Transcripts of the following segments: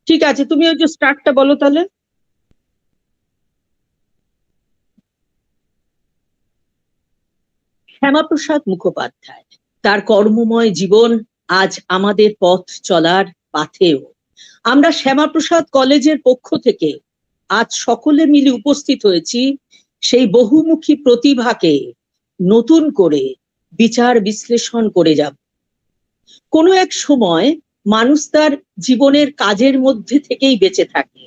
ঠিক আছে, তুমি ওই যে স্টার্টটা বলো তাহলে। শ্যামাপ্রসাদ মুখোপাধ্যায়, তার কর্মময় জীবন আজ আমাদের পথ চলার পাথেয়। আমরা শ্যামাপ্রসাদ কলেজের পক্ষ থেকে আজ সকলে মিলে উপস্থিত হয়েছি সেই বহুমুখী প্রতিভাকে নতুন করে বিচার বিশ্লেষণ করে যাব। কোনো এক সময় মানুষ তার জীবনের কাজের মধ্যে থেকেই বেঁচে থাকে।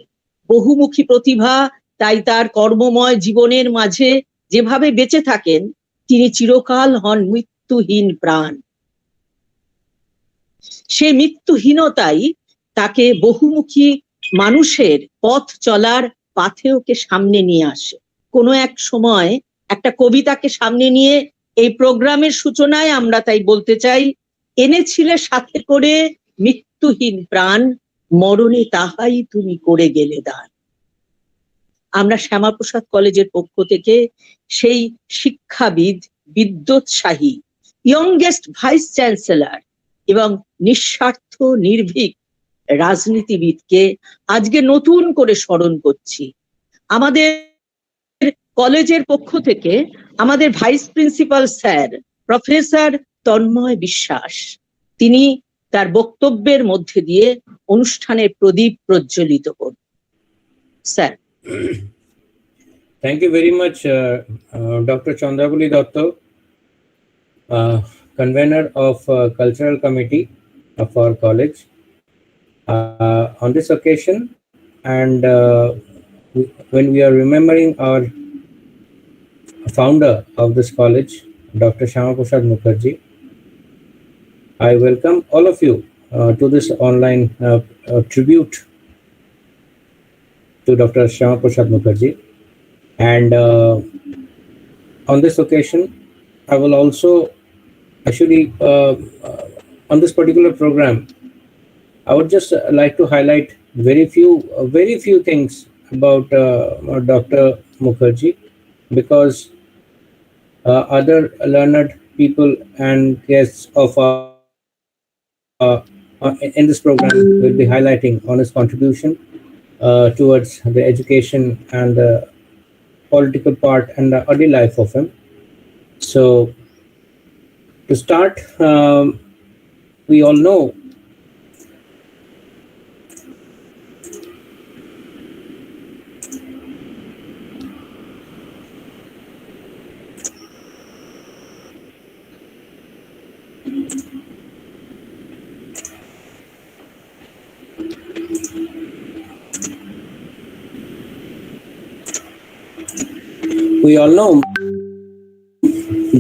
বহুমুখী প্রতিভা তাই তার কর্মময় জীবনের মাঝে যেভাবে বেঁচে থাকেন, তিনি চিরকাল হন মৃত্যুহীন প্রাণ। সে মৃত্যুহীনতাই তাকে বহুমুখী মানুষের পথ চলার পাথেয়কে সামনে নিয়ে আসে। কোনো এক সময় একটা কবিতাকে সামনে নিয়ে এই প্রোগ্রামের সূচনায় আমরা তাই বলতে চাই, এনেছিলে সাথে করে মৃত্যুহীন প্রাণ, মরণে তাহাই তুমি করে গেলে দান। আমরা শ্যামাপ্রসাদ কলেজের পক্ষ থেকে সেই শিক্ষাবিদ, বিদ্যোৎসাহী, ইয়ংগেস্ট ভাইস চ্যান্সেলর এবং নিঃস্বার্থ নির্ভীক রাজনীতিবিদকে আজকে নতুন করে স্মরণ করছি। আমাদের কলেজের পক্ষ থেকে আমাদের vice principal sir professor Tanmoy Biswas, তিনি তার বক্তব্যের মধ্যে দিয়ে অনুষ্ঠানের প্রদীপ প্রজ্বলিত করবেন। Sir. Thank you very much, Dr. Chandravali Datta, convener of Cultural Committee of our college. On this occasion, and when we are remembering our founder of this college, Dr. Syamaprasad Mookerjee, I welcome all of you to this online tribute to Dr. Syamaprasad Mookerjee. And on this occasion, I will also actually, on this particular program, I would just like to highlight very few things about Dr. Mookerjee, because other learned people and guests of in this program will be highlighting on his contribution towards the education and the political part and the early life of him. So to start, we all know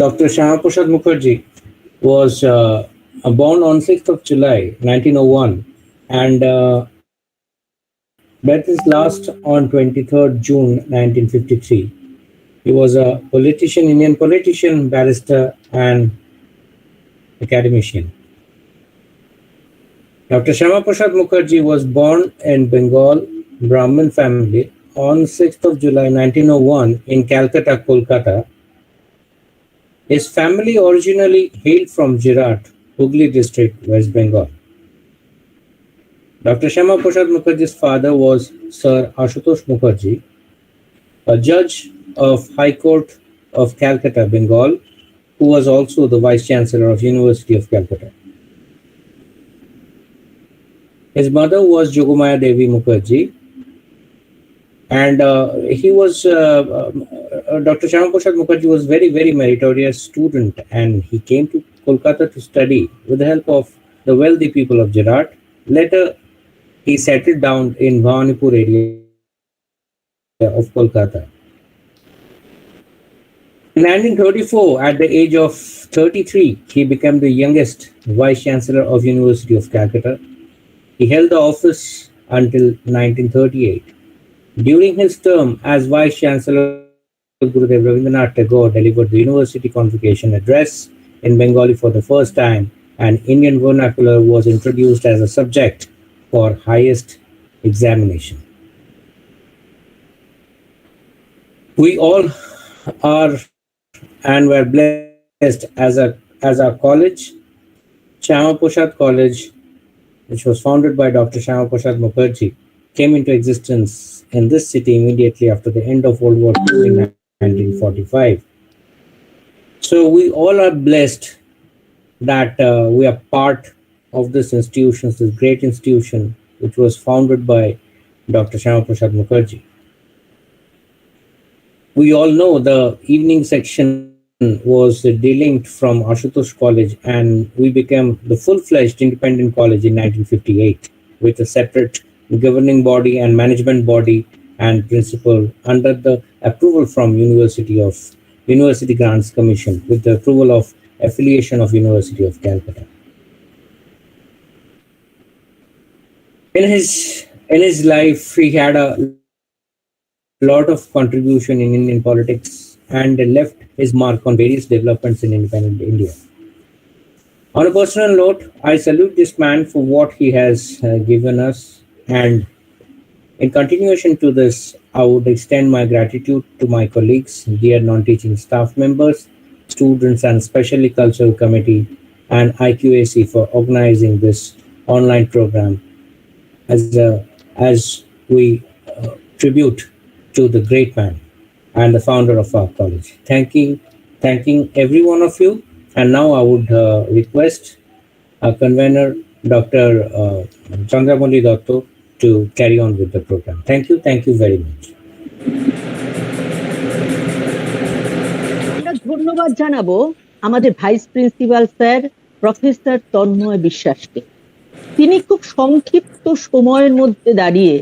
Dr. Syamaprasad Mookerjee was born on 6th of July 1901 and death is last on 23rd June 1953. He was a politician, Indian politician, barrister and academician. Dr. Syamaprasad Mookerjee was born in Bengal Brahmin family on 6th of July 1901 in Calcutta, Kolkata. His family originally hailed from Jirat, Hooghly district, West Bengal. Dr. Syamaprasad Mookerjee's father was Sir Ashutosh Mookerjee, a judge of High Court of Calcutta, Bengal, who was also the Vice Chancellor of University of Calcutta. His mother was Jogomaya Devi Mookerjee, and he was Dr. Syamaprasad Mookerjee was very meritorious student, and he came to Kolkata to study with the help of the wealthy people of Jirat. Later, he settled down in Bhawanipur area of Kolkata. In 1934, at the age of 33, he became the youngest Vice Chancellor of University of Calcutta. He held the office until 1938. During his term as Vice Chancellor, Gurudev Rabindranath Tagore delivered the university convocation address in Bengali for the first time, and Indian vernacular was introduced as a subject for highest examination. We all are and were blessed as our college, Syamaprasad College, which was founded by Dr. Syamaprasad Mookerjee, came into existence in this city immediately after the end of World War II in 1945. So we all are blessed that we are part of this institution, this great institution, which was founded by Dr. Syamaprasad Mookerjee. We all know the evening section was delinked from Ashutosh College, and we became the full-fledged independent college in 1958 with a separate governing body and management body and principal under the approval from University Grants Commission with the approval of affiliation of University of Calcutta. In his life, he had a lot of contribution in Indian politics and left his mark on various developments in independent India. On a personal note, I salute this man for what he has given us, and in continuation to this, I would extend my gratitude to my colleagues, dear non-teaching staff members, students, and especially Cultural Committee and IQAC for organizing this online program as we tribute to the great man and the founder of our college. Thanking every one of you. And now I would request our convener, Dr. Chandramoli Dotto, to carry on with the program. Thank you very much. ধন্যবাদ জানাবো আমাদের vice principal sir professor Tanmoy বিশ্বাসকে। তিনি খুব সংক্ষিপ্ত সময়ের মধ্যে দাঁড়িয়ে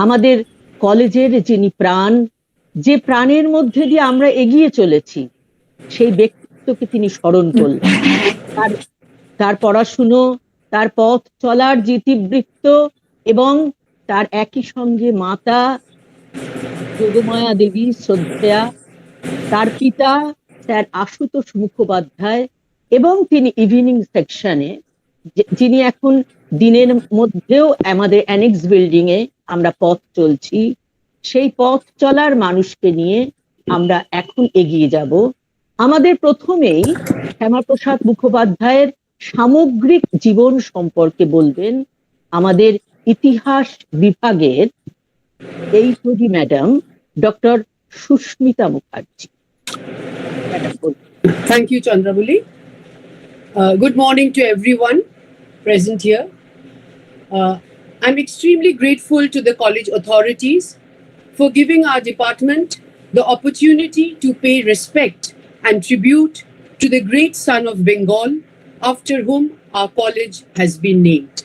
আমাদের কলেজের যিনি প্রাণ, যে প্রাণের মধ্যে দিয়ে আমরা এগিয়ে চলেছি, সেই ব্যক্তিত্বকে তিনি স্মরণ করলেন। তার পড়াশুনো, তার পথ চলার যে ইতিবৃত্ত এবং তার একই সঙ্গে মাতা যোগমায়া দেবী শ্রদ্ধেয়া, তার পিতা স্যার আশুতোষ মুখোপাধ্যায়, এবং তিনি ইভিনিং সেকশনে, যিনি এখন দিনের মধ্যেও আমাদের অ্যানেক্স বিল্ডিং এ আমরা পথ চলছি, সেই পথ চলার মানুষকে নিয়ে আমরা এখন এগিয়ে যাব। আমাদের প্রথমেই শ্যামাপ্রসাদ মুখোপাধ্যায়ের সামগ্রিক জীবন সম্পর্কে বলবেন আমাদের ইতিহাস বিভাগের HOD madam doctor Susmita Mukherjee. Thank you, Chandramoli. Good morning to everyone present here. I'm extremely grateful to the college authorities for giving our department the opportunity to pay respect and tribute to the great son of Bengal, after whom our college has been named.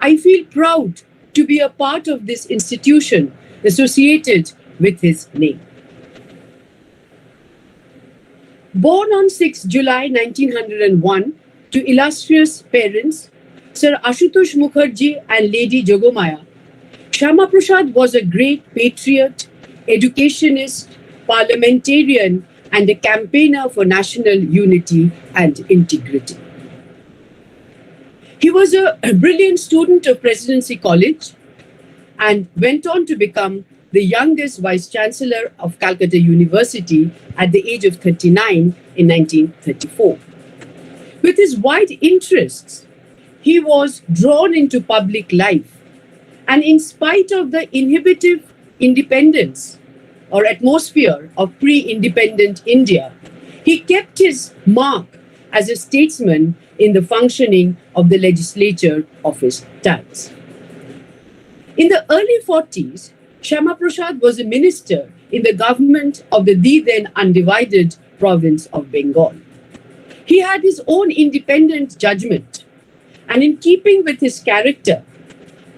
I feel proud to be a part of this institution associated with his name. Born on 6 July 1901 to illustrious parents, Sir Ashutosh Mookerjee and Lady Jogomaya, Syamaprasad was a great patriot, educationist, parliamentarian, and a campaigner for national unity and integrity. He was a brilliant student of Presidency College and went on to become the youngest Vice-Chancellor of Calcutta University at the age of 39 in 1934. With his wide interests, he was drawn into public life, and in spite of the inhibitive independence or atmosphere of pre-independent India, he kept his mark as a statesman in the functioning of the legislature of his times. In the early 40s, Syamaprasad was a minister in the government of the then undivided province of Bengal. He had his own independent judgment, and in keeping with his character,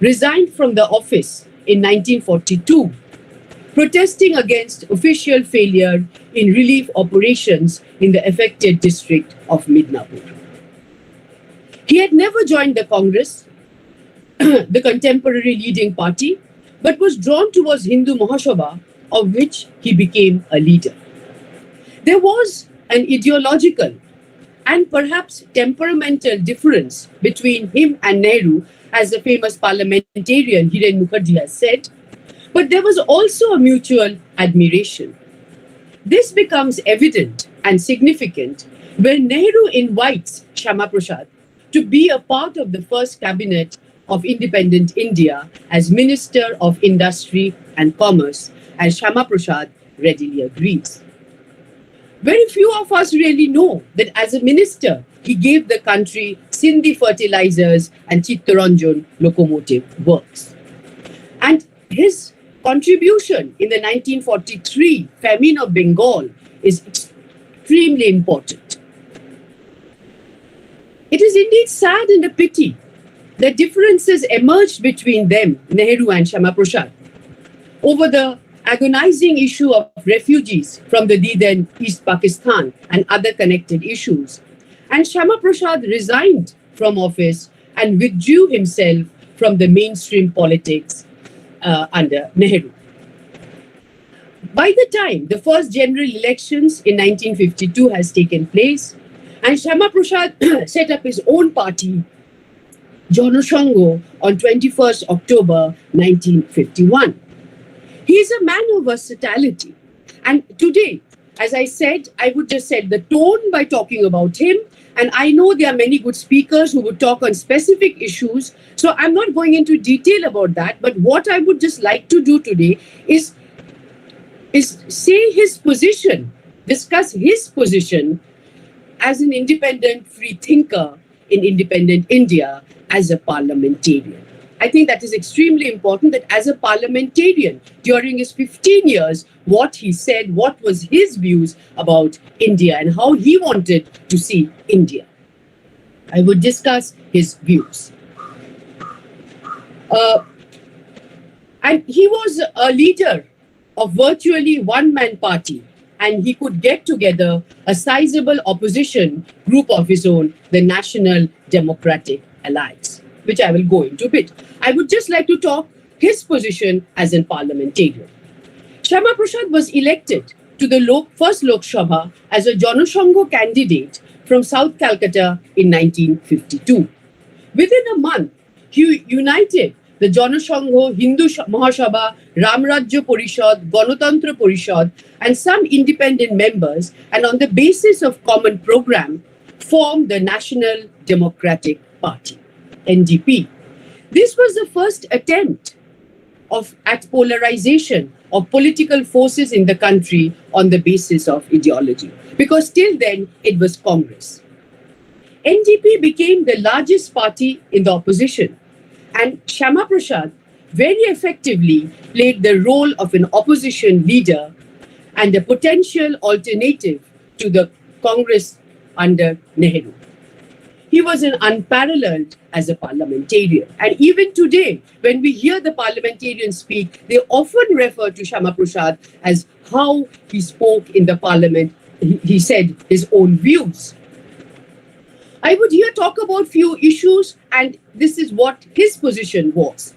resigned from the office in 1942, protesting against official failure in relief operations in the affected district of Midnapur. He had never joined the Congress, the contemporary leading party, but was drawn towards Hindu Mahasabha, of which he became a leader. There was an ideological and perhaps temperamental difference between him and Nehru, as the famous parliamentarian Hiren Mookerjee has said, but there was also a mutual admiration. This becomes evident and significant when Nehru invites Syamaprasad to be a part of the first cabinet of independent India as Minister of Industry and Commerce, and Syamaprasad readily agrees. Very few of us really know that as a minister, he gave the country Sindhi fertilizers and Chittaranjan locomotive works. And his contribution in the 1943 famine of Bengal is extremely important. It is indeed sad and a pity that differences emerged between them, Nehru and Syamaprasad, over the agonizing issue of refugees from the then East Pakistan and other connected issues. And Syamaprasad resigned from office and withdrew himself from the mainstream politics under Nehru. By the time the first general elections in 1952 has taken place, and Syamaprasad set up his own party, Janasangho, on 21st October 1951. He is a man of versatility. And today, as I said, I would just set the tone by talking about him. And I know there are many good speakers who would talk on specific issues. So I'm not going into detail about that. But what I would just like to do today is say his position, discuss his position as an independent free thinker in independent India as a parliamentarian. I think that is extremely important, that as a parliamentarian during his 15 years, what he said, what was his views about India and how he wanted to see India. I would discuss his views. And he was a leader of virtually one-man party, and he could get together a sizable opposition group of his own, the National Democratic Alliance, which I will go into a bit. I would just like to talk his position as a parliamentarian. Syamaprasad was elected to the first Lok Sabha as a Janasangho candidate from South Calcutta in 1952. Within a month, he united the Janasangho, Hindu Mahasabha, Ramrajya Parishad, Ganatantra Parishad, and some independent members, and on the basis of common program, formed the National Democratic Party, NDP. This was the first attempt at polarization of political forces in the country on the basis of ideology, because till then it was Congress. NDP became the largest party in the opposition, and Syamaprasad very effectively played the role of an opposition leader and a potential alternative to the Congress under Nehru. He was an unparalleled as a parliamentarian. And even today, when we hear the parliamentarians speak, they often refer to Syamaprasad as how he spoke in the parliament. He said his own views. I would here talk about few issues, and this is what his position was.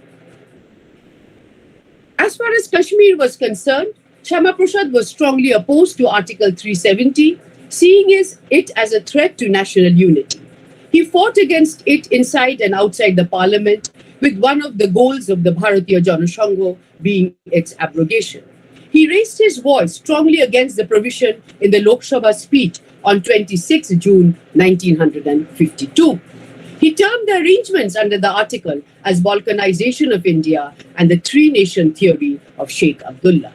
As far as Kashmir was concerned, Syamaprasad was strongly opposed to Article 370, seeing it as a threat to national unity. He fought against it inside and outside the parliament, with one of the goals of the Bharatiya Janasangho being its abrogation. He raised his voice strongly against the provision in the Lok Sabha speech on 26 June 1952. He termed the arrangements under the article as balkanization of India and the three-nation theory of Sheikh Abdullah.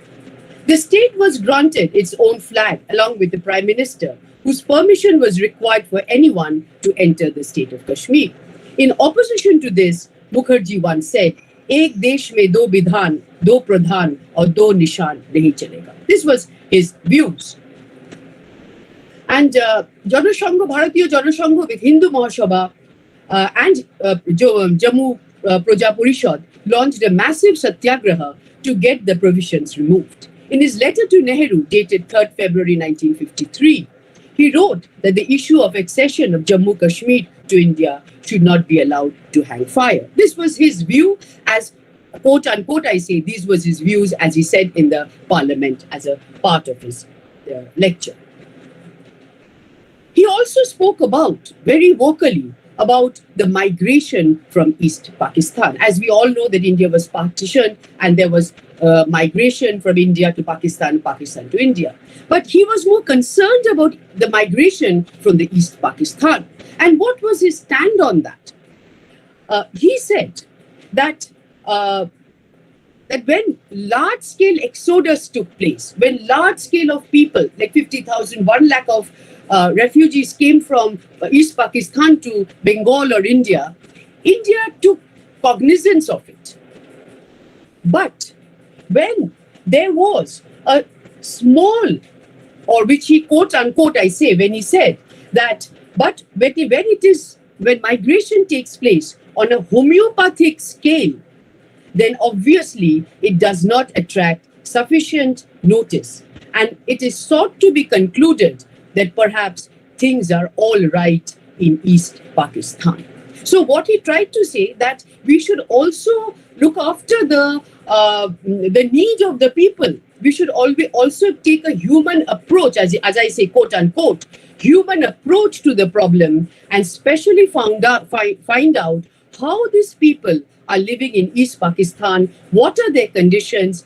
The state was granted its own flag along with the Prime Minister, whose permission was required for anyone to enter the state of Kashmir. In opposition to this, Mookerjee once said, "Ek desh mein do bidhan, do pradhan, aur do nishan nahi chalega." This was his views. And Janasangho, Bharatiya Janasangho with Hindu Mahasabha and Jammu Praja Parishad launched a massive satyagraha to get the provisions removed. In his letter to Nehru, dated 3rd February 1953, he wrote that the issue of accession of Jammu Kashmir to India should not be allowed to hang fire. This was his view, as quote unquote I say, these was his views as he said in the parliament as a part of his lecture. He also spoke about, very vocally, about the migration from East Pakistan. As we all know that India was partitioned and there was migration from India to Pakistan, Pakistan to India. But he was more concerned about the migration from the East Pakistan. And what was his stand on that? He said that that when large-scale exodus took place, when large scale of people, like 50,000, 1 lakh of refugees came from East Pakistan to Bengal or India, India took cognizance of it. But when there was a small, or which he quote unquote, I say, when he said that, but when migration takes place on a homeopathic scale, then obviously it does not attract sufficient notice. And it is sought to be concluded that perhaps things are all right in East Pakistan. So what he tried to say that we should also look after the need of the people. We should also take a human approach, as I say, quote unquote, human approach to the problem, and especially find out how these people are living in East Pakistan, what are their conditions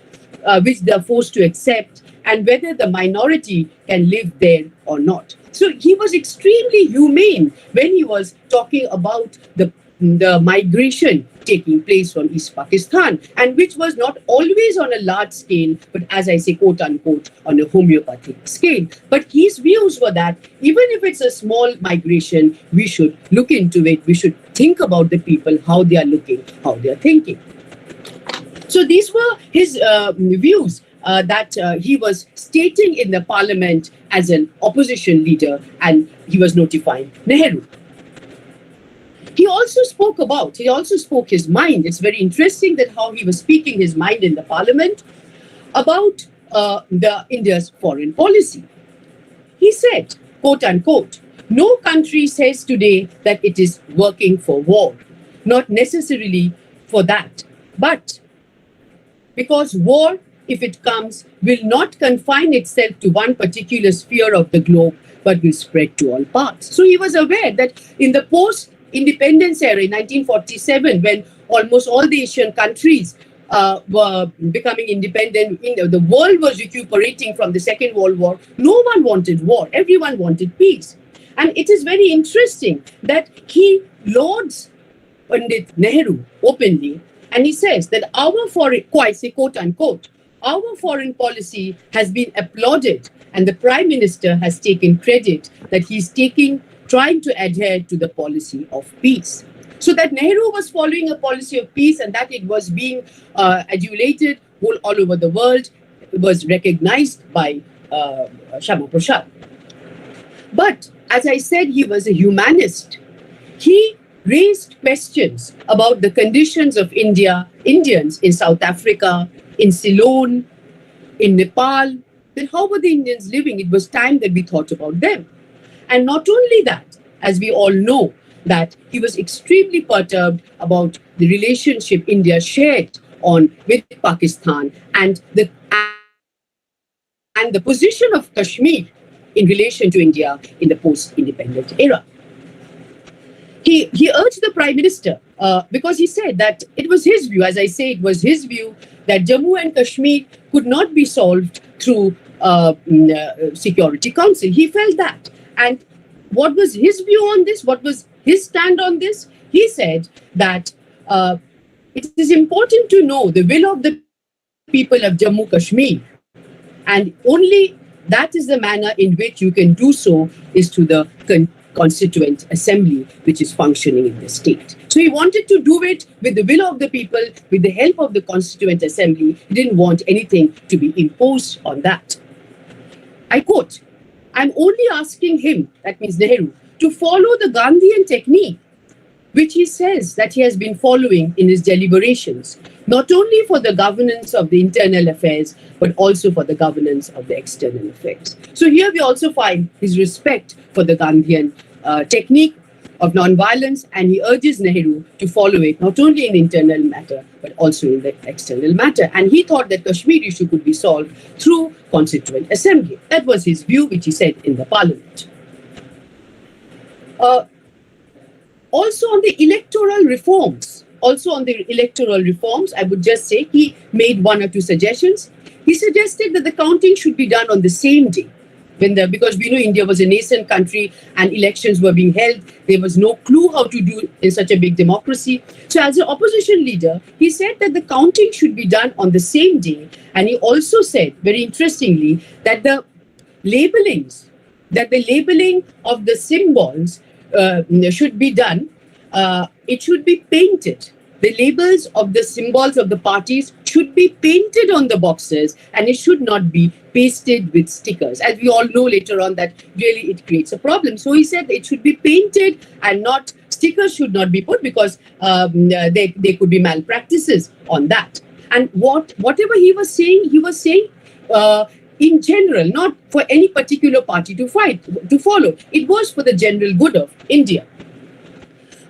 which they're forced to accept, and whether the minority can live there or not. So he was extremely humane when he was talking about the migration taking place from East Pakistan, and which was not always on a large scale, but as I say, quote unquote, on a homeopathic scale. But his views were that even if it's a small migration, we should look into it. We should think about the people, how they are looking, how they are thinking. So these were his views that he was stating in the parliament as an opposition leader, and he was notifying Nehru. He also spoke his mind. It's very interesting that how he was speaking his mind in the parliament about India's foreign policy. He said, quote unquote, no country says today that it is working for war, not necessarily for that, but because war, if it comes, will not confine itself to one particular sphere of the globe, but will spread to all parts. So he was aware that in the post-independence era in 1947, when almost all the Asian countries were becoming independent, the world was recuperating from the Second World War, no one wanted war, everyone wanted peace. And it is very interesting that he lauds Pandit Nehru openly, and he says that our foreign, quote unquote, our foreign policy has been applauded, and the Prime Minister has taken credit that he's trying to adhere to the policy of peace. So that Nehru was following a policy of peace, and that it was being adulated all over the world, was recognized by Syamaprasad. But as I said, he was a humanist. He raised questions about the conditions of Indians in South Africa, in Ceylon, in Nepal. Then how were the Indians living? It was time that we thought about them. And not only that, as we all know, that he was extremely perturbed about the relationship India shared with Pakistan and the position of Kashmir in relation to India in the post-independent era. He urged the Prime Minister, because he said that it was his view, as I say, it was his view that Jammu and Kashmir could not be solved through Security Council. He felt that. And what was his view on this? What was his stand on this? He said that it is important to know the will of the people of Jammu Kashmir, and only that is the manner in which you can do so is to the Constituent Assembly, which is functioning in the state. So he wanted to do it with the will of the people, with the help of the Constituent Assembly. He didn't want anything to be imposed on that. I quote, I'm only asking him, that means Nehru, to follow the Gandhian technique, which he says that he has been following in his deliberations, not only for the governance of the internal affairs, but also for the governance of the external affairs. So here we also find his respect for the Gandhian technique of non-violence, and he urges Nehru to follow it, not only in internal matter, but also in the external matter. And he thought that Kashmir issue could be solved through Constituent Assembly. That was his view, which he said in the parliament. Also on the electoral reforms, I would just say he made one or two suggestions. He suggested that the counting should be done on the same day. Because we know India was a nascent country and elections were being held. There was no clue how to do in such a big democracy. So as an opposition leader, he said that the counting should be done on the same day. And he also said, very interestingly, that the labeling of the symbols should be done. It should be painted. The labels of the symbols of the parties should be painted on the boxes, and it should not be pasted with stickers. As we all know later on that really it creates a problem. So he said it should be painted and not stickers should not be put because there could be malpractices on that. And whatever he was saying in general, not for any particular party to follow. It was for the general good of India.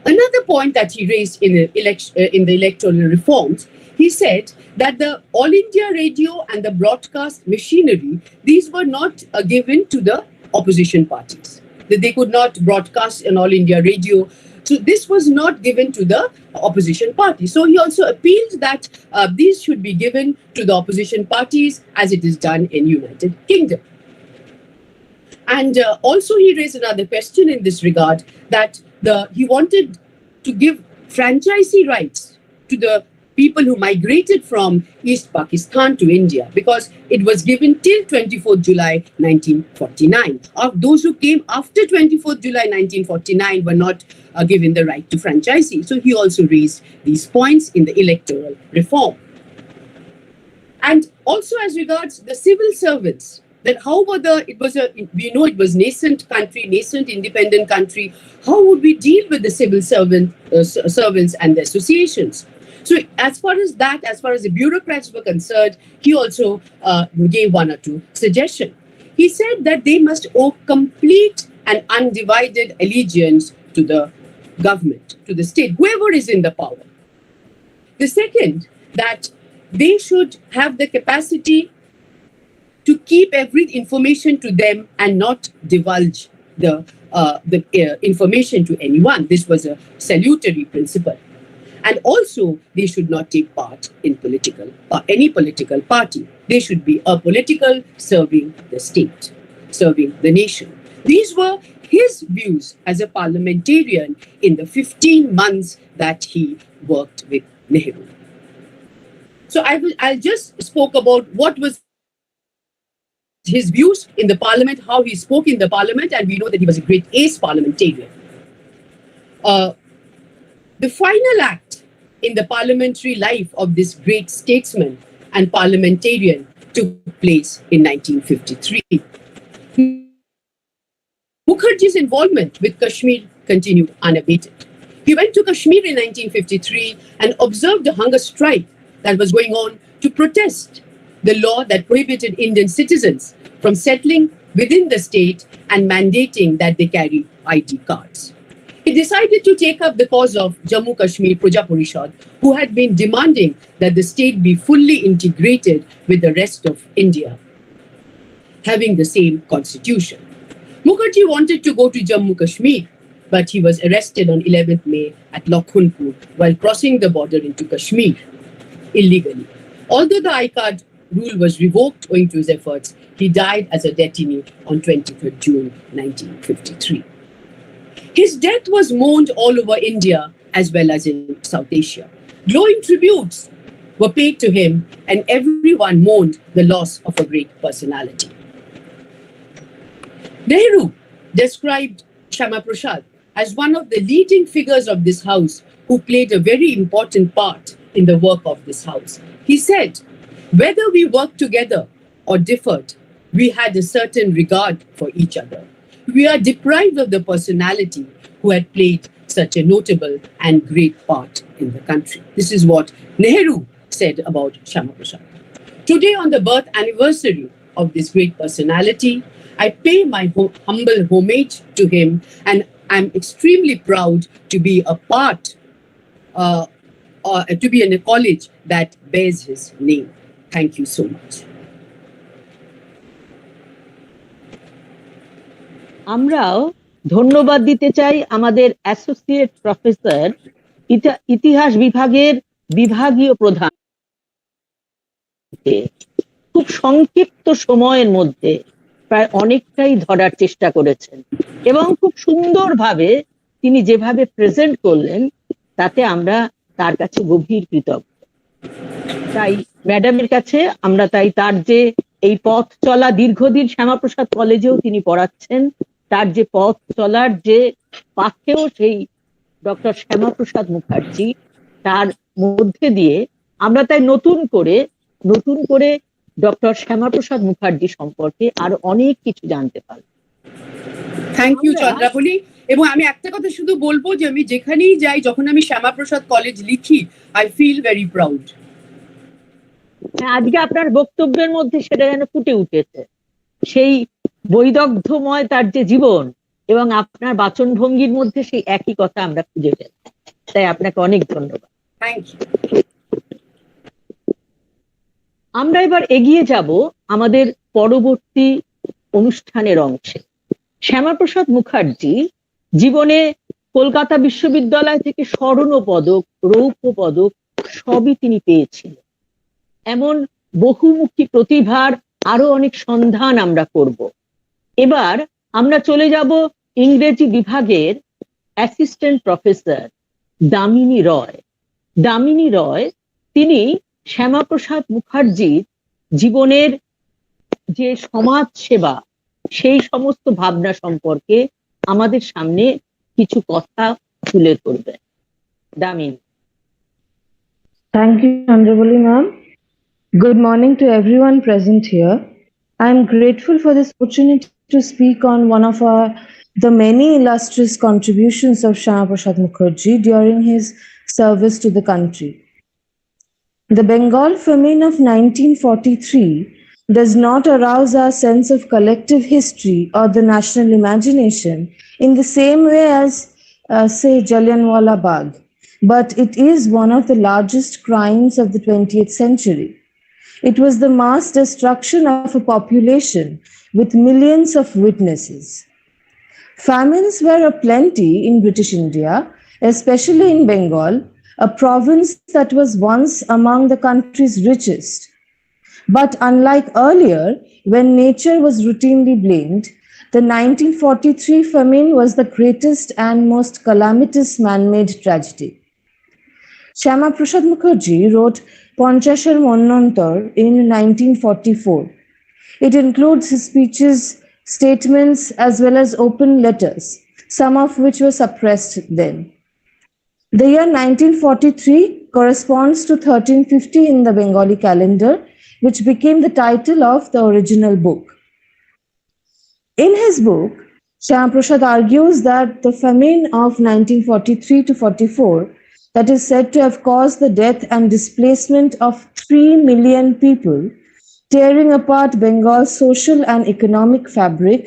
Another point that he raised in the electoral reforms, he said that the All India Radio and the broadcast machinery, these were not given to the opposition parties. That they could not broadcast on All India Radio. So this was not given to the opposition party. So he also appealed that these should be given to the opposition parties as it is done in United Kingdom. And also he raised another question in this regard that he wanted to give franchisee rights to the people who migrated from East Pakistan to India because it was given till 24th July 1949. Those who came after 24th July 1949 were not given the right to franchisee. So he also raised these points in the electoral reform. And also as regards the civil servants, that we know it was nascent independent country. How would we deal with the civil servants and the associations? So as far as the bureaucrats were concerned, he also gave one or two suggestions. He said that they must owe complete and undivided allegiance to the government, to the state, whoever is in the power. The second, that they should have the capacity to keep every information to them and not divulge the information to anyone. This was a salutary principle. And also, they should not take part in any political party. They should be apolitical, serving the state, serving the nation. These were his views as a parliamentarian in the 15 months that he worked with Nehru. So I'll just spoke about what was his views in the parliament, how he spoke in the parliament, and we know that he was a great ace parliamentarian. The final act in the parliamentary life of this great statesman and parliamentarian took place in 1953. Mookerjee's involvement with Kashmir continued unabated. He went to Kashmir in 1953 and observed a hunger strike that was going on to protest the law that prohibited Indian citizens from settling within the state and mandating that they carry ID cards. He decided to take up the cause of Jammu Kashmir Praja Parishad, who had been demanding that the state be fully integrated with the rest of India, having the same constitution. Mookerjee wanted to go to Jammu Kashmir, but he was arrested on 11th May at Lakhunpur while crossing the border into Kashmir illegally. Although the I-card rule was revoked owing to his efforts, he died as a detainee on 23rd June 1953. His death was mourned all over India as well as in South Asia. Glowing tributes were paid to him, and everyone mourned the loss of a great personality. Nehru described Syamaprasad as one of the leading figures of this house who played a very important part in the work of this house. He said, whether we worked together or differed, we had a certain regard for each other. We are deprived of the personality who had played such a notable and great part in the country. This is what Nehru said about Syamaprasad. Today, on the birth anniversary of this great personality, I pay my humble homage to him, and I'm extremely proud to be a part, to be in a college that bears his name. Thank you so much. আমরাও ধন্যবাদ দিতে চাই আমাদের associate professor, ইতিহাস বিভাগের বিভাগীয় প্রধান, খুব সংক্ষিপ্ত সময়ের মধ্যে প্রায় অনেকটাই ধরার চেষ্টা করেছেন এবং খুব সুন্দরভাবে তিনি যেভাবে প্রেজেন্ট করলেন তাতে আমরা তার কাছে গভীর কৃতজ্ঞ। তাই ম্যাডামের কাছে আমরা তার যে এই পথ চলা, দীর্ঘদিন শ্যামাপ্রসাদ কলেজেও তিনি পড়াচ্ছেন, তার যে পথ চলার যে পাথেও সেই ডক্টর শ্যামাপ্রসাদ মুখার্জি, তার মধ্যে দিয়ে আমরা তাই নতুন করে ডক্টর শ্যামাপ্রসাদ মুখার্জি সম্পর্কে আরো অনেক কিছু জানতে পারব। Thank you Chandrabali. এবং আমি একটা কথা শুধু বলবো যে আমি যেখানেই যাই, যখন আমি শ্যামাপ্রসাদ কলেজ লিখি, আই ফিল ভেরি প্রাউড। আজকে আপনার বক্তব্যের মধ্যে সেটা যেন ফুটে উঠেছে, সেই বৈদগ্ধ্যময় তার যে জীবন এবং আপনার বাচন ভঙ্গির মধ্যে সেই একই কথা আমরা খুঁজে পেলাম। তাই আপনাকে অনেক ধন্যবাদ। Thank you. আমরা এবার এগিয়ে যাব আমাদের পরবর্তী অনুষ্ঠানের অংশে। শ্যামাপ্রসাদ মুখার্জি জীবনে কলকাতা বিশ্ববিদ্যালয় থেকে স্বর্ণ পদক, রৌপ্য পদক সবই তিনি পেয়েছিলেন। এমন বহুমুখী প্রতিভার আরো অনেক সন্ধান আমরা করব। এবার আমরা চলে যাব ইংরেজি বিভাগের অ্যাসিস্ট্যান্ট প্রফেসর দামিনী রয়। দামিনী রয় তিনি শ্যামাপ্রসাদ মুখার্জির জীবনের যে সমাজ সেবা, সেই সমস্ত ভাবনা সম্পর্কে আমাদের সামনে কিছু কথা তুলে ধরবেন। Damini. Thank you, Chandrabali ma'am. Good morning to everyone present here. I am grateful for this opportunity to speak on one of the many illustrious contributions of Syamaprasad Mookerjee during his service to the country. The Bengal famine of 1943 does not arouse our sense of collective history or the national imagination in the same way as, say, Jallianwala Bagh, but it is one of the largest crimes of the 20th century. It was the mass destruction of a population with millions of witnesses. Famines were aplenty in British India, especially in Bengal, a province that was once among the country's richest. But unlike earlier, when nature was routinely blamed, the 1943 famine was the greatest and most calamitous man-made tragedy. Syamaprasad Mookerjee wrote Ponchashar Monnontar in 1944. It includes his speeches, statements, as well as open letters, some of which were suppressed then. The year 1943 corresponds to 1350 in the Bengali calendar, which became the title of the original book. In his book, Syamaprasad argues that the famine of 1943 to 44, that is said to have caused the death and displacement of 3 million people, tearing apart Bengal's social and economic fabric,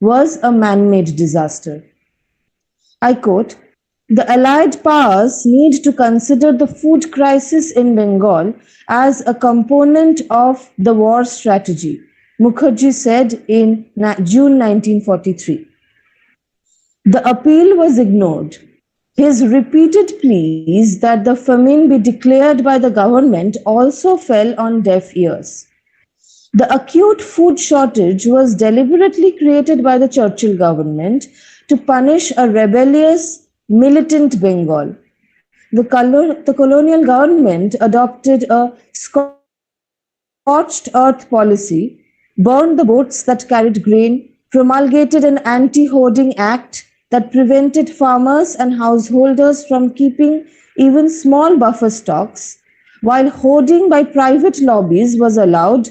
was a man-made disaster. I quote, "The Allied powers need to consider the food crisis in Bengal as a component of the war strategy," Mookerjee said in June 1943. The appeal was ignored. His repeated pleas that the famine be declared by the government also fell on deaf ears. The acute food shortage was deliberately created by the Churchill government to punish a rebellious, militant Bengal. The colonial government adopted a scorched earth policy, burned the boats that carried grain, promulgated an anti-hoarding act that prevented farmers and householders from keeping even small buffer stocks, while hoarding by private lobbies was allowed,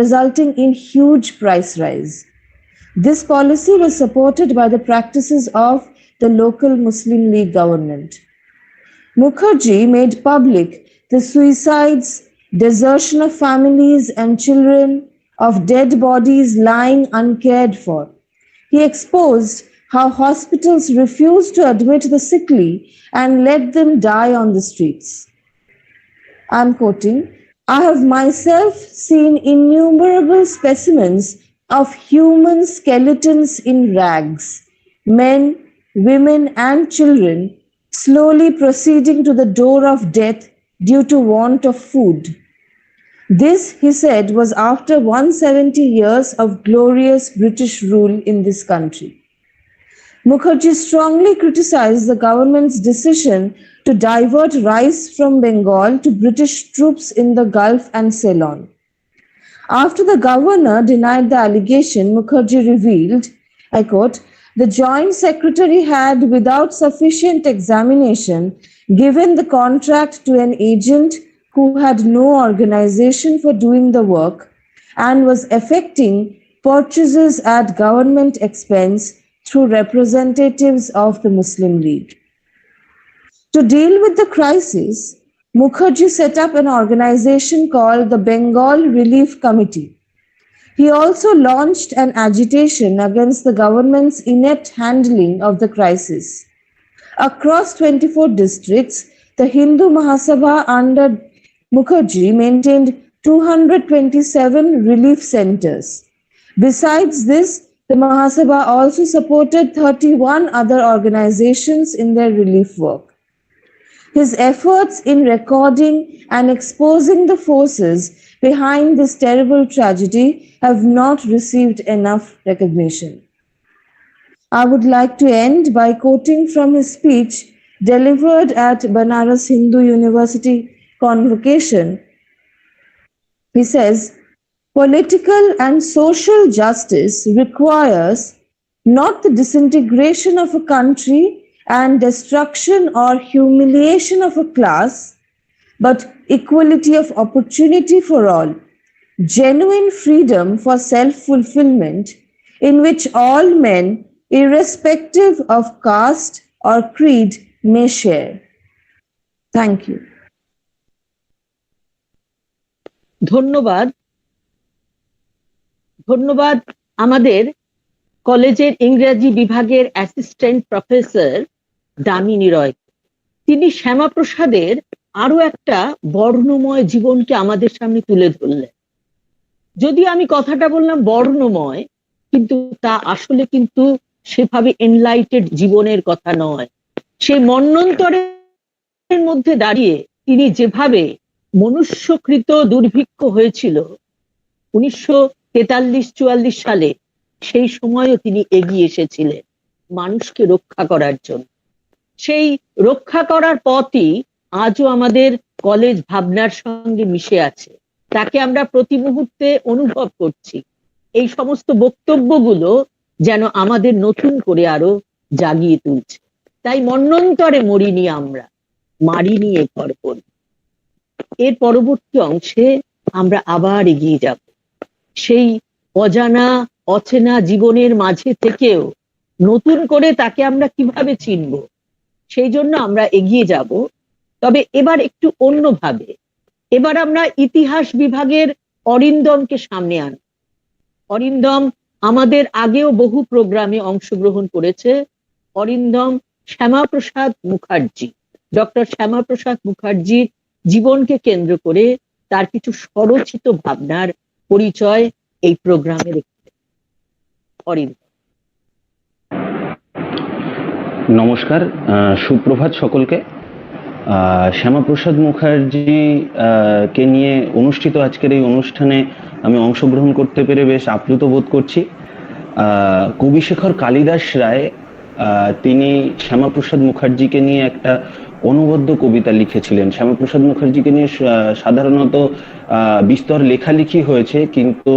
resulting in huge price rise. This policy was supported by the practices of the local Muslim League government. Mookerjee made public the suicides, desertion of families and children, of dead bodies lying uncared for. He exposed how hospitals refused to admit the sickly and let them die on the streets. I'm quoting, "I have myself seen innumerable specimens of human skeletons in rags, men, women, and children slowly proceeding to the door of death due to want of food. This, he said, was after 170 years of glorious British rule in this country. Mookerjee strongly criticized the government's decision to divert rice from Bengal to British troops in the Gulf and Ceylon. After the governor denied the allegation, Mookerjee revealed, I quote, "The Joint Secretary had, without sufficient examination, given the contract to an agent who had no organization for doing the work and was effecting purchases at government expense through representatives of the Muslim League." To deal with the crisis, Mookerjee set up an organization called the Bengal Relief Committee. He also launched an agitation against the government's inept handling of the crisis. Across 24 districts, the Hindu Mahasabha under Mookerjee maintained 227 relief centers. Besides this, the Mahasabha also supported 31 other organizations in their relief work. His efforts in recording and exposing the forces behind this terrible tragedy have not received enough recognition. I would like to end by quoting from his speech delivered at Banaras Hindu University convocation. He says, "Political and social justice requires not the disintegration of a country and destruction or humiliation of a class, but equality of opportunity for all, genuine freedom for self-fulfillment in which all men, irrespective of caste or creed, may share." Thank you. ধন্যবাদ আমাদের কলেজের ইংরেজি বিভাগের assistant professor Damini রয়। তিনি শ্যামাপ্রসাদের আরো একটা বর্ণময় জীবনকে আমাদের সামনে তুলে ধরলেন। যদি আমি কথাটা বললাম বর্ণময়, কিন্তু তা আসলে কিন্তু সেভাবে এনলাইটেড জীবনের কথা নয়। সেই মন্বন্তরের মধ্যে দাঁড়িয়ে তিনি যেভাবে মনুষ্যকৃত দুর্ভিক্ষ হয়েছিল 1943-44 সালে, সেই সময়ও তিনি এগিয়ে এসেছিলেন মানুষকে রক্ষা করার জন্য। সেই রক্ষা করার পথই আজও আমাদের কলেজ ভাবনার সঙ্গে মিশে আছে। তাকে আমরা প্রতি মুহূর্তে অনুভব করছি। এই সমস্ত বক্তব্যগুলো যেন আমাদের নতুন করে আরো জাগিয়ে তুলছে। তাই মন্বন্তরে মরিনি আমরা, মারিনি এ পর্বত। এর পরবর্তী অংশে আমরা আবার এগিয়ে যাব। সেই অজানা অচেনা জীবনের মাঝে থেকেও নতুন করে তাকে আমরা কিভাবে চিনব, সেই জন্য আমরা এগিয়ে যাব। তবে এবার একটু অন্যভাবে। এবার আমরা ইতিহাস বিভাগের অরিন্দমকে সামনে আনব। অরিন্দম আমাদের আগেও বহু প্রোগ্রামে অংশগ্রহণ করেছে। অরিন্দম শ্যামাপ্রসাদ মুখার্জি, ডক্টর শ্যামাপ্রসাদ মুখার্জির জীবনকে কেন্দ্র করে তার কিছু স্বরচিত ভাবনার পরিচয় এই প্রোগ্রামে রেখে। অরিন্দম। নমস্কার, সুপ্রভাত সকলকে। শ্যামাপ্রসাদ মুখার্জি কে নিয়ে অনুষ্ঠিত আজকের এই অনুষ্ঠানে আমি অংশগ্রহণ করতে পেরে বেশ আপ্লুত বোধ করছি। কবিশেখর কালিদাস রায় তিনি শ্যামাপ্রসাদ মুখার্জিকে নিয়ে একটা অনুবদ্ধ কবিতা লিখেছিলেন। শ্যামাপ্রসাদ মুখার্জিকে নিয়ে সাধারণত বিস্তর লেখালেখি হয়েছে, কিন্তু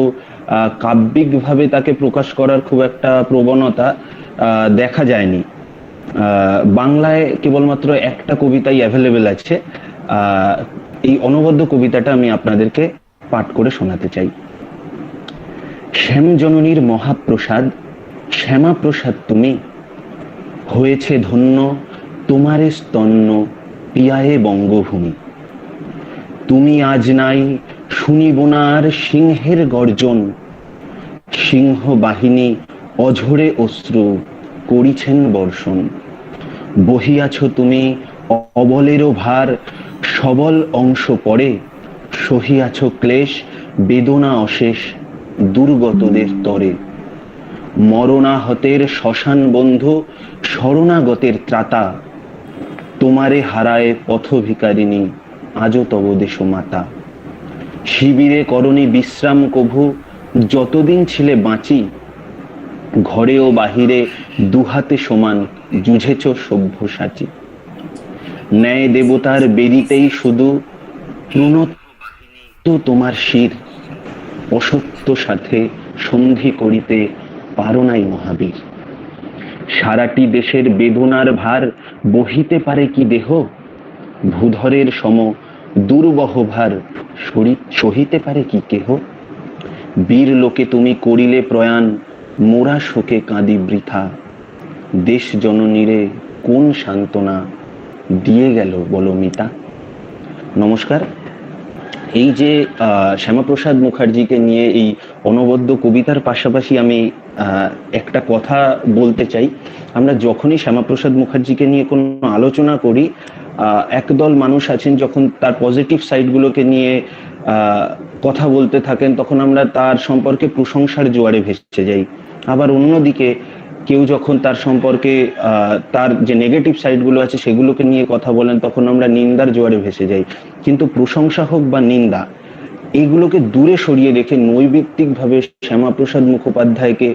কাব্যিকভাবে তাকে প্রকাশ করার খুব একটা প্রবণতা দেখা যায়নি। বাংলায় কেবলমাত্র একটা কবিতাই অ্যাভেলেবেল আছে। এই অনবদ্য কবিতাটা আমি আপনাদেরকে পাঠ করে শোনাতে চাই। শ্যাম জননীর মহাপ্রসাদ, শ্যামাপ্রসাদ তুমি, হয়েছে ধন্য তোমারে স্তন্য পিয়ায়ে বঙ্গভূমি। তুমি আজ নাই, শুনিব না আর সিংহের গর্জন, সিংহ বাহিনী অঝরে অশ্রু করিছেন বর্ষণ। বহিয়াছ তুমি অবলেরও ভার, সবল অংশ পরে সহিয়াছ ক্লেশ বেদনা অশেষ দুর্গতদের তরে। মরণাহতের শ্মশান বন্ধু, শরণাগতের ত্রাতা, তোমারে হারায় পথ ভিকারিণী, আজও তব দেশ মাতা। শিবিরে করণী বিশ্রাম কভু, যতদিন ছিলে বাঁচি, ঘরে ও বাহিরে দুহাতে সমান জুঝেছ সভ্যসাচী। ন্যায় দেবতার বেদিতেই শুধু প্রণত তোমার শির, অসত্য সাথে সন্ধি করিতে পারো নাই মহাবীর। সারাটি দেশের বেদনার ভার বহিতে পারে কি দেহ, ভূধরের সম দুর্বহ ভার সহিতে পারে কি কেহ। বীর লোকে তুমি করিলে প্রয়াণ, মোরা শোকে কাঁদি বৃথা, দেশ জননীরে কোন সান্ত্বনা দিয়ে গেল বলো মিতা। নমস্কার। এই যে শ্যামাপ্রসাদ মুখার্জিকে নিয়ে এই অনবদ্য কবিতার পাশাপাশি আমি একটা কথা বলতে চাই। আমরা যখনই শ্যামাপ্রসাদ মুখার্জিকে নিয়ে কোনো আলোচনা করি, একদল মানুষ আছেন যখন তার পজিটিভ সাইডগুলোকে নিয়ে কথা বলতে থাকেন, তখন আমরা তার সম্পর্কে প্রশংসার জোয়ারে ভেসে যাই। আবার অন্যদিকে কেউ যখন তার সম্পর্কে তার যে নেগেটিভ সাইডগুলো আছে সেগুলোকে নিয়ে কথা বলেন, তখন আমরা নিন্দার জোয়ারে ভেসে যাই। কিন্তু প্রশংসা হোক বা নিন্দা, এইগুলোকে দূরে সরিয়ে রেখে নৈবিত্তিকভাবে শ্যামাপ্রসাদ মুখোপাধ্যায়কে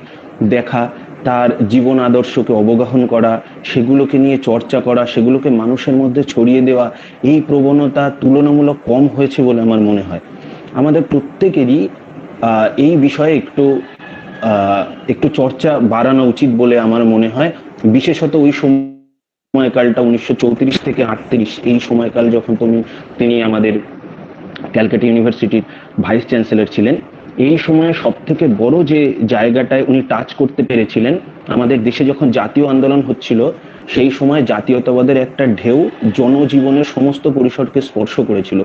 দেখা, তার জীবন আদর্শকে অবগাহন করা, সেগুলোকে নিয়ে চর্চা করা, সেগুলোকে মানুষের মধ্যে ছড়িয়ে দেওয়া, এই প্রবণতা তুলনামূলক কম হয়েছে বলে আমার মনে হয়। আমাদের প্রত্যেকেরই এই বিষয়ে একটু চর্চা বাড়ানো উচিত বলে আমার মনে হয়। বিশেষত ওই সময়কালটা 1934 থেকে 38, এই সময়কাল যখন তিনি আমাদের ক্যালকাটা ইউনিভার্সিটির ভাইস চ্যান্সেলর ছিলেন। এই সময়ে সব থেকে বড় যে জায়গাটায় উনি টাচ করতে পেরেছিলেন, আমাদের দেশে যখন জাতীয় আন্দোলন হচ্ছিল, সেই সময় জাতীয়তাবাদের একটা ঢেউ জনজীবনের সমস্ত পরিসরকে স্পর্শ করেছিল।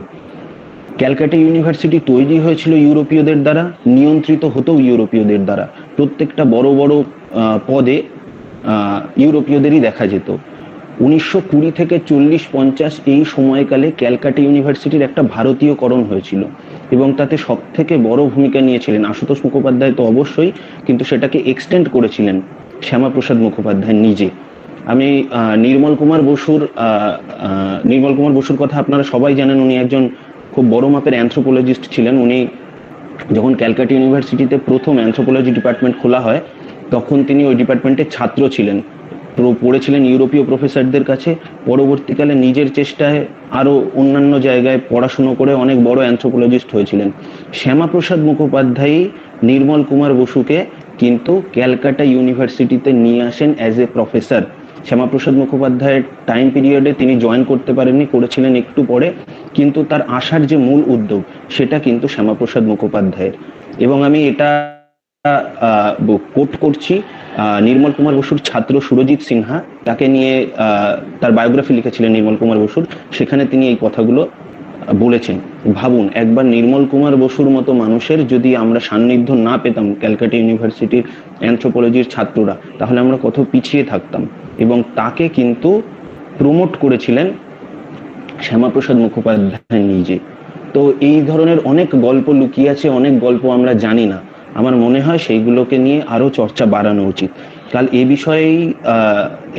ক্যালকাটা ইউনিভার্সিটি তৈরি হয়েছিল ইউরোপীয়দের দ্বারা, নিয়ন্ত্রিত হতো ইউরোপীয়দের দ্বারা। প্রত্যেকটা বড় বড় পদে ইউরোপীয়দেরই দেখা যেত। 1920 থেকে 40-50 এই সময়কালে ক্যালকাটা ইউনিভার্সিটির একটা ভারতীয়করণ হয়েছিল, এবং তাতে সব থেকে বড় ভূমিকা নিয়েছিলেন আশুতোষ মুখোপাধ্যায় তো অবশ্যই, কিন্তু সেটাকে এক্সটেন্ড করেছিলেন শ্যামাপ্রসাদ মুখোপাধ্যায় নিজে। আমি নির্মল কুমার বসুর কথা আপনারা সবাই জানেন। উনি একজন খুব বড় মাপের অ্যানথ্রোপোলজিস্ট ছিলেন। উনি যখন ক্যালকাটা ইউনিভার্সিটিতে প্রথম অ্যানথ্রোপোলজি ডিপার্টমেন্ট খোলা হয়, তখন তিনি ওই ডিপার্টমেন্টের ছাত্র ছিলেন, পড়েছিলেন ইউরোপীয় প্রফেসরদের কাছে। পরবর্তীকালে নিজের চেষ্টায় আরো অন্যান্য জায়গায় পড়াশুনো করে অনেক বড় অ্যানথ্রোপোলজিস্ট হয়েছিলেন। শ্যামাপ্রসাদ মুখোপাধ্যায় নির্মল কুমার বসুকে কিন্তু ক্যালকাটা ইউনিভার্সিটিতে নিয়ে আসেন অ্যাজ এ প্রফেসর। শ্যামাপ্রসাদ মুখোপাধ্যায়ের টাইম পিরিয়ডে তিনি জয়েন করতে পারেননি, করেছিলেন একটু পরে, কিন্তু তার আসার যে মূল উদ্যোগ সেটা কিন্তু শ্যামাপ্রসাদ মুখোপাধ্যায়ের। এবং আমি এটা কোট করছি, নির্মল কুমার বসুর ছাত্র সুরজিৎ সিনহা তাকে নিয়ে তার বায়োগ্রাফি লিখেছিলেন নির্মল কুমার বসুর, সেখানে তিনি এই কথাগুলো বলেছেন। ভাবুন একবার, নির্মল কুমার বসুর মতো মানুষের যদি আমরা সান্নিধ্য না পেতাম ক্যালকাটা ইউনিভার্সিটির অ্যানথ্রোপোলজির ছাত্ররা, তাহলে আমরা কত পিছিয়ে থাকতাম। এবং তাকে কিন্তু প্রমোট করেছিলেন শ্যামাপ্রসাদ মুখোপাধ্যায় নিজে। তো এই ধরনের অনেক গল্প লুকিয়ে আছে, অনেক গল্প আমরা জানি না। আমার মনে হয় সেইগুলোকে নিয়ে আরো চর্চা বাড়ানো উচিত। কাল এই বিষয়েই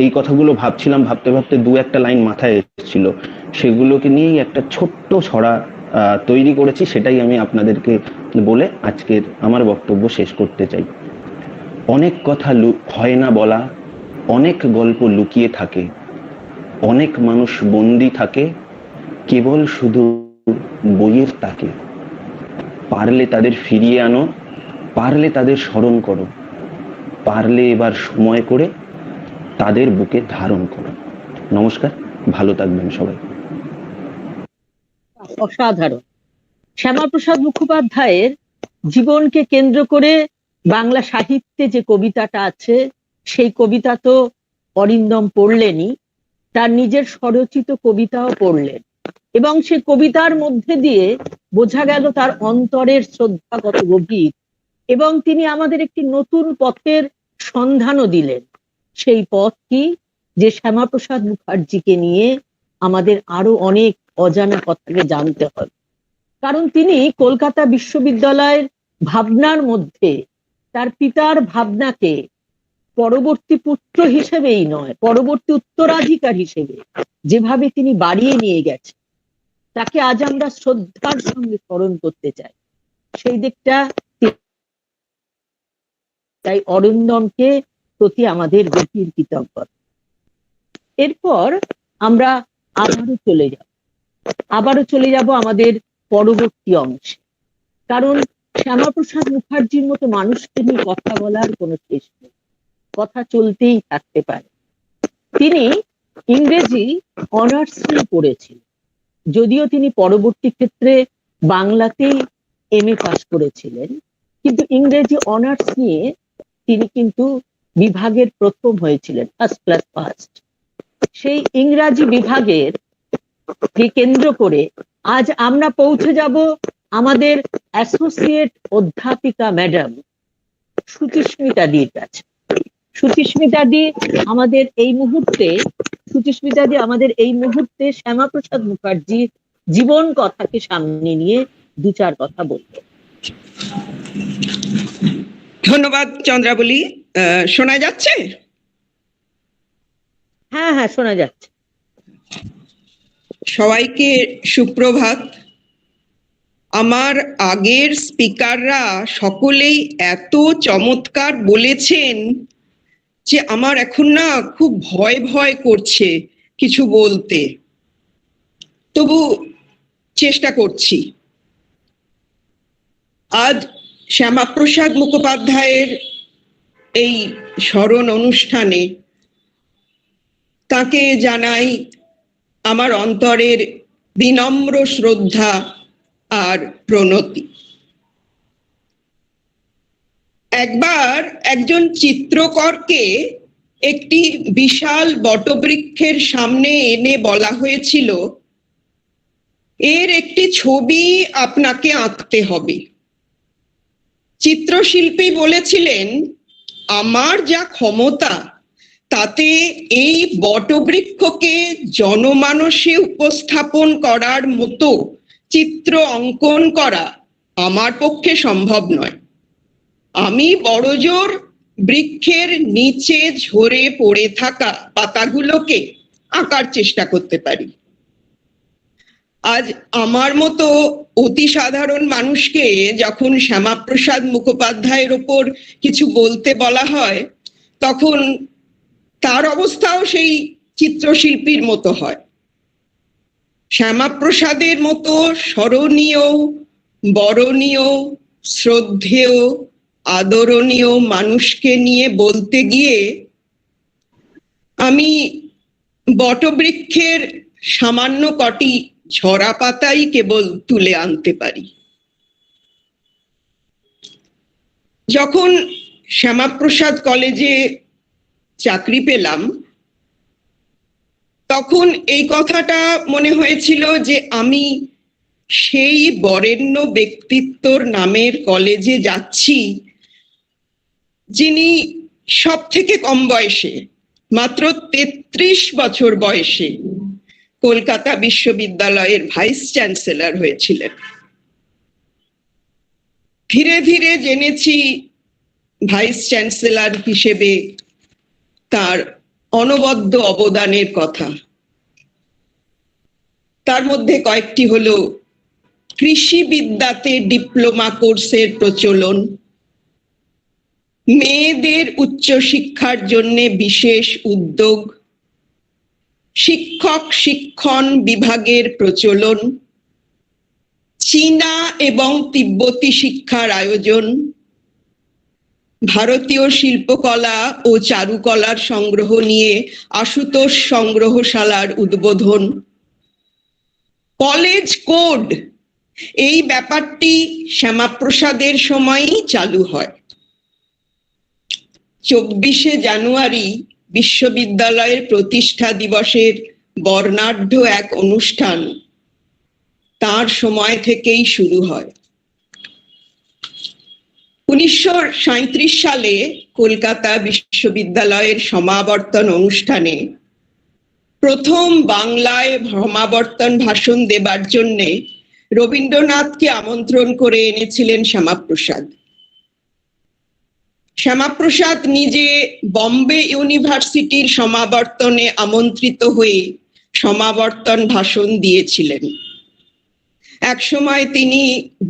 এই কথাগুলো ভাবছিলাম, ভাবতে ভাবতে দু একটা লাইন মাথায় এসেছিল, সেগুলোকে নিয়েই একটা ছোট্ট ছড়া তৈরি করেছি, সেটাই আমি আপনাদেরকে বলে আজকের আমার বক্তব্য শেষ করতে চাই। অনেক কথা হয় না বলা, অনেক গল্প লুকিয়ে থাকে, অনেক মানুষ বন্দি থাকে কেবল শুধু বইয়ের তাকে। পারলে তাদের ফিরিয়ে আনো, পারলে তাদের স্মরণ করো, পারলে এবার সময় করে তাদের বুকে ধারণ করো। নমস্কার, ভালো থাকবেন সবাই। অসাধারণ। শ্যামাপ্রসাদ মুখোপাধ্যায়ের জীবনকে কেন্দ্র করে বাংলা সাহিত্যে যে কবিতাটা আছে, সেই কবিতা তো অরিন্দম পড়লেনই, তার নিজের স্বরচিত কবিতাও পড়লেন, এবং সে কবিতার মধ্যে দিয়ে বোঝা গেল তার অন্তরের শ্রদ্ধা কত গভীর। এবং তিনি আমাদের একটি নতুন পথের সন্ধানও দিলেন। সেই পথ কি? যে শ্যামাপ্রসাদ মুখার্জিকে নিয়ে আমাদের আরো অনেক অজানা কথাকে জানতে হবে। কারণ তিনি কলকাতা বিশ্ববিদ্যালয়ের ভাবনার মধ্যে তার পিতার ভাবনাকে পরবর্তী পুত্র হিসেবেই নয়, পরবর্তী উত্তরাধিকার হিসেবে যেভাবে তিনি বাড়িয়ে নিয়ে গেছেন, তাকে আজ আমরা শ্রদ্ধার সঙ্গে স্মরণ করতে চাই। সেই দিকটা তাই অরিন্দমকে প্রতি আমাদের গভীর কৃতজ্ঞতা। এরপর আমরা আবারও চলে যাব আমাদের পরবর্তী অংশে, কারণ শ্যামাপ্রসাদ মুখার্জির মতো মানুষকে নিয়ে কথা বলার কোনো শেষ নেই, কথা চলতেই থাকতে পারে। তিনি ইংরেজি অনার্স নিয়ে পড়েছিলেন, যদিও তিনি পরবর্তী ক্ষেত্রে বাংলাতেই MA পাস করেছিলেন, কিন্তু ইংরেজি অনার্স নিয়ে তিনি কিন্তু বিভাগের প্রথম হয়েছিলেন, ফার্স্ট ক্লাস ফার্স্ট। সেই ইংরাজি বিভাগের কে কেন্দ্র করে আজ আমরা পৌঁছে যাব আমাদের অ্যাসোসিয়েট অধ্যাপিকা ম্যাডাম সুচিস্মিতা দির কাছে। সুচিস্মিতা দি আমাদের এই মুহূর্তে শ্যামাপ্রসাদ মুখার্জির জীবন কথাকে সামনে নিয়ে দু চার কথা বলবো। ধন্যবাদ চন্দ্রাবলী। শোনা যাচ্ছে? হ্যাঁ হ্যাঁ, শোনা যাচ্ছে। সবাইকে সুপ্রভাত। আমার আগের স্পিকাররা সকলেই এত চমৎকার বলেছেন যে আমার এখন না খুব ভয় ভয় করছে কিছু বলতে, তবু চেষ্টা করছি। আজ শ্যামাপ্রসাদ মুখোপাধ্যায়ের এই স্মরণ অনুষ্ঠানে তাকে জানাই আমার অন্তরের বিনম্র শ্রদ্ধা আর প্রণতি। একবার একজন চিত্রকরকে একটি বিশাল বটবৃক্ষের সামনে এনে বলা হয়েছিল, এর একটি ছবি আপনাকে আঁকতে হবে। চিত্রশিল্পী বলেছিলেন, আমার যা ক্ষমতা তাতে এই বটবৃক্ষকে জনমানসে উপস্থাপন করার মতো চিত্র অঙ্কন করা আমার পক্ষে সম্ভব নয়। আমি বড়জোর বৃক্ষের নিচে ঝরে পড়ে থাকা পাতাগুলোকে আঁকার চেষ্টা করতে পারি। আজ আমার মতো অতি সাধারণ মানুষকে যখন শ্যামাপ্রসাদ মুখোপাধ্যায়ের ওপর কিছু বলতে বলা হয়, তখন তার অবস্থাও সেই চিত্রশিল্পীর মতো হয়। শ্যামাপ্রসাদের মতো স্মরণীয়, বরণীয়, শ্রদ্ধেয়, আদরণীয় মানুষকে নিয়ে বলতে গিয়ে আমি বটবৃক্ষের সামান্য কটি ঝরা পাতাই কেবল তুলে আনতে পারি। যখন শ্যামাপ্রসাদ কলেজে চাকরি পেলাম, তখন এই কথাটা মনে হয়েছিল যে আমি সেই বরেণ্য ব্যক্তিত্বর নামের কলেজে যাচ্ছি যিনি সব থেকে কম বয়সে, মাত্র 33 বছর বয়সে কলকাতা বিশ্ববিদ্যালয়ের ভাইস চ্যান্সেলর হয়েছিলেন। ধীরে ধীরে জেনেছি ভাইস চ্যান্সেলর হিসেবে তার অনবদ্য অবদানের কথা। তার মধ্যে কয়েকটি হলো কৃষিবিদ্যাতে ডিপ্লোমা কোর্সের প্রচলন, মেয়েদের উচ্চশিক্ষার জন্য বিশেষ উদ্যোগ, শিক্ষক শিক্ষণ বিভাগের প্রচলন, চীনা এবং তিব্বতী শিক্ষার আয়োজন, ভারতীয় শিল্পকলা ও চারুকলার সংগ্রহ নিয়ে আশুতোষ সংগ্রহশালার উদ্বোধন, কলেজ কোড, এই ব্যাপারটি শ্যামাপ্রসাদের সময়ই চালু হয়। 24শে জানুয়ারি বিশ্ববিদ্যালয়ের প্রতিষ্ঠা দিবসের বর্ণাঢ্য এক অনুষ্ঠান তার সময় থেকেই শুরু হয়। 1937 সালে কলকাতা বিশ্ববিদ্যালয়ের সমাবর্তন অনুষ্ঠানে প্রথম বাংলায় সমাবর্তন ভাষণ দেবার জন্যে রবীন্দ্রনাথকে আমন্ত্রণ করে এনেছিলেন শ্যামাপ্রসাদ। শ্যামাপ্রসাদ নিজে বম্বে ইউনিভার্সিটির সমাবর্তনে আমন্ত্রিত হয়ে সমাবর্তন ভাষণ দিয়েছিলেন। একসময় তিনি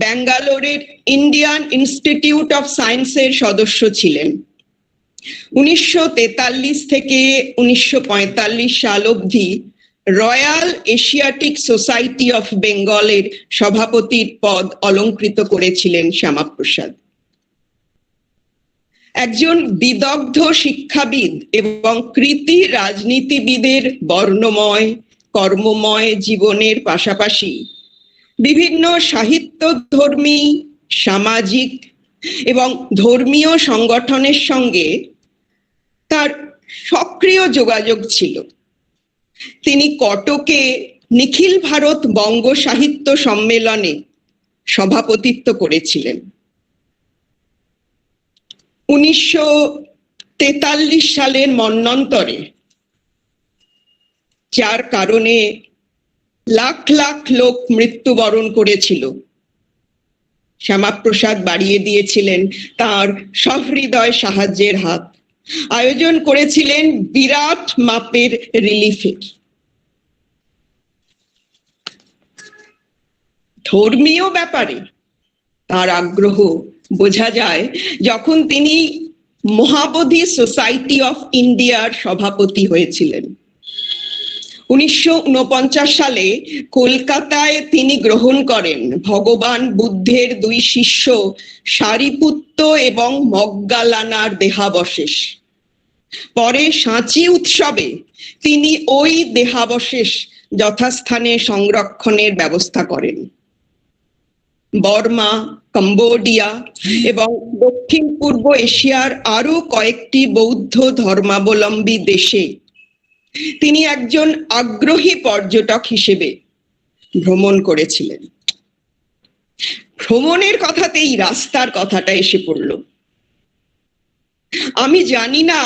ব্যাঙ্গালোরের ইন্ডিয়ান ইনস্টিটিউট অফ সায়েন্সের সদস্য ছিলেন। 1943 থেকে 1945 সাল অবধি রয়্যাল এশিয়াটিক সোসাইটি অফ বেঙ্গলের সভাপতির পদ অলংকৃত করেছিলেন শ্যামাপ্রসাদ। একজন বিদগ্ধ শিক্ষাবিদ এবং কৃতী রাজনীতিবিদের বর্ণময় কর্মময় জীবনের পাশাপাশি বিভিন্ন সাহিত্যধর্মী, সামাজিক এবং ধর্মীয় সংগঠনের সঙ্গে তার সক্রিয় যোগাযোগ ছিল। তিনি কটকে নিখিল ভারত বঙ্গ সাহিত্য সম্মেলনে সভাপতিত্ব করেছিলেন। 1943 সালের মন্বন্তরে, যার কারণে লাখ লাখ লোক মৃত্যুবরণ করেছিল, শ্যামাপ্রসাদ বাড়িয়ে দিয়েছিলেন তার সহৃদয় সাহায্যের হাত, আয়োজন করেছিলেন বিরাট মাপের রিলিফের। ধর্মীয় ব্যাপারে তার আগ্রহ বোঝা যায় যখন তিনি মহাবোধি সোসাইটি অফ ইন্ডিয়ার সভাপতি হয়েছিলেন। 1949 সালে কলকাতায় তিনি গ্রহণ করেন ভগবান বুদ্ধের দুই শিষ্য সারিপুত্ত এবং মগ্গালানার দেহাবশেষ। পরে সাঁচি উৎসবে তিনি ওই দেহাবশেষ যথাস্থানে সংরক্ষণের ব্যবস্থা করেন। বর্মা, কম্বোডিয়া এবং দক্ষিণ পূর্ব এশিয়ার আরো কয়েকটি বৌদ্ধ ধর্মাবলম্বী দেশে তিনি একজন আগ্রহী পর্যটক হিসেবে ভ্রমণ করেছিলেন। ভ্রমণের কথাতেই রাস্তার কথাটা এসে পড়ল। আমি জানি না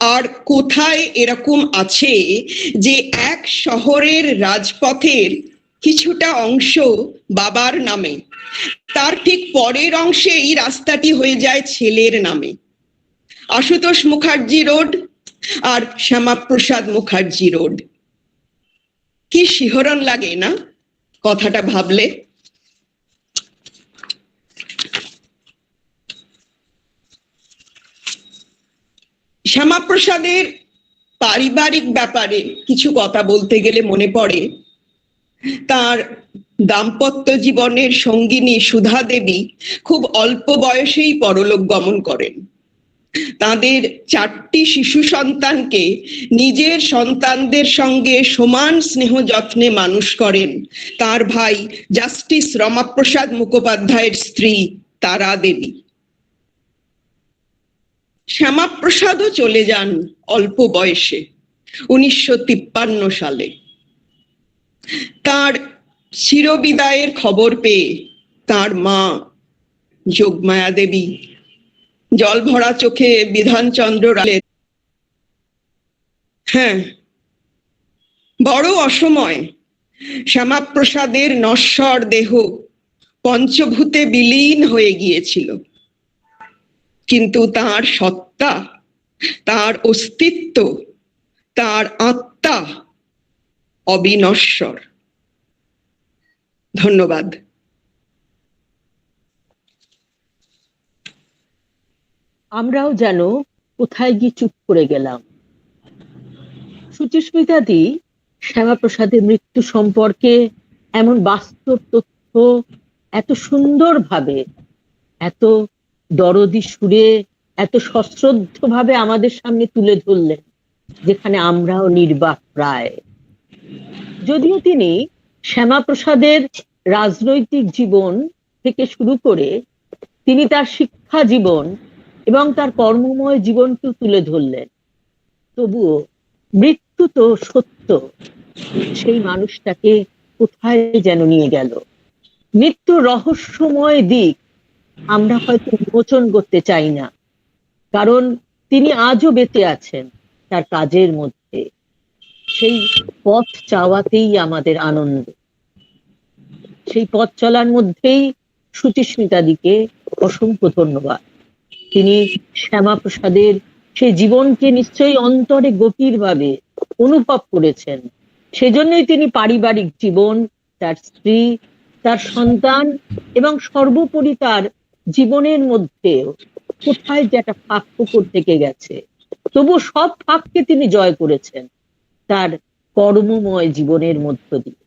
আর কোথায় এরকম আছে যে এক শহরের রাজপথের কিছুটা অংশ বাবার নামে, তার ঠিক পরের অংশে এই রাস্তাটি হয়ে যায় ছেলের নামে। আশুতোষ মুখার্জি রোড আর শ্যামাপ্রসাদ মুখার্জি রোড। কি শিহরণ লাগে না কথাটা ভাবলে? শ্যামাপ্রসাদের পারিবারিক ব্যাপারে কিছু কথা বলতে গেলে মনে পড়ে তার দাম্পত্য জীবনের সঙ্গিনী সুধা দেবী খুব অল্প বয়সেই পরলোক গমন করেন। তাদের 4টি শিশু সন্তানকে নিজের সন্তানদের সঙ্গে সমান স্নেহ যত্নে মানুষ করেন তার ভাই জাস্টিস রমাপ্রসাদ মুখোপাধ্যায়ের স্ত্রী তারা দেবী। শ্যামাপ্রসাদও চলে যান অল্প বয়সে 1953 সালে। তার চিরবিদায়ের খবর পেয়ে তার মা যোগমায়া দেবী জল ভরা চোখে বিধানচন্দ্র রায়, হ্যাঁ, বড় অসময় শ্যামাপ্রসাদের নশ্বর দেহ পঞ্চভূতে বিলীন হয়ে গিয়েছিল, কিন্তু তার সত্তা, তার অস্তিত্ব, তার আত্মা অবিনশ্বর। ধন্যবাদ। আমরাও যেন কোথায় গিয়ে চুপ করে গেলাম। সুচিস্মিতাদি শ্যামাপ্রসাদের মৃত্যু সম্পর্কে এমন বাস্তব তথ্য এত সুন্দরভাবে, এত দরদি সুরে, এত সশ্রদ্ধভাবে আমাদের সামনে তুলে ধরলেন, যেখানে আমরাও নির্বাক প্রায়। যদিও তিনি শ্যামাপ্রসাদের রাজনৈতিক জীবন থেকে শুরু করে তিনি তার শিক্ষা জীবন এবং তার কর্মময় জীবনকে তুলে ধরলেন, তবুও মৃত্যু তো সত্য, সেই মানুষটাকে কোথায় যেন নিয়ে গেল। মৃত্যুর রহস্যময় দিক আমরা হয়তো বিমোচন করতে চাই না, কারণ তিনি আজও বেঁচে আছেন তার কাজের মধ্যে। সেই পথ চাওয়াতেই আমাদের আনন্দ। সেই পথ চলার মধ্যেই সুচিস্মিতাদিকে অসংখ্য ধন্যবাদ। তিনি শ্যামাপ্রসাদের সেই জীবনকে নিশ্চয়ই অন্তরে গভীরভাবে অনুভব করেছেন। সেজন্যই তিনি পারিবারিক জীবন, তার স্ত্রী, তার সন্তান এবং সর্বোপরি তার জীবনের মধ্যে কোথায় যে একটা ফাঁক ফোকর থেকে গেছে, তবু সব ফাঁককে তিনি জয় করেছেন তার কর্মময় জীবনের মধ্য দিয়ে।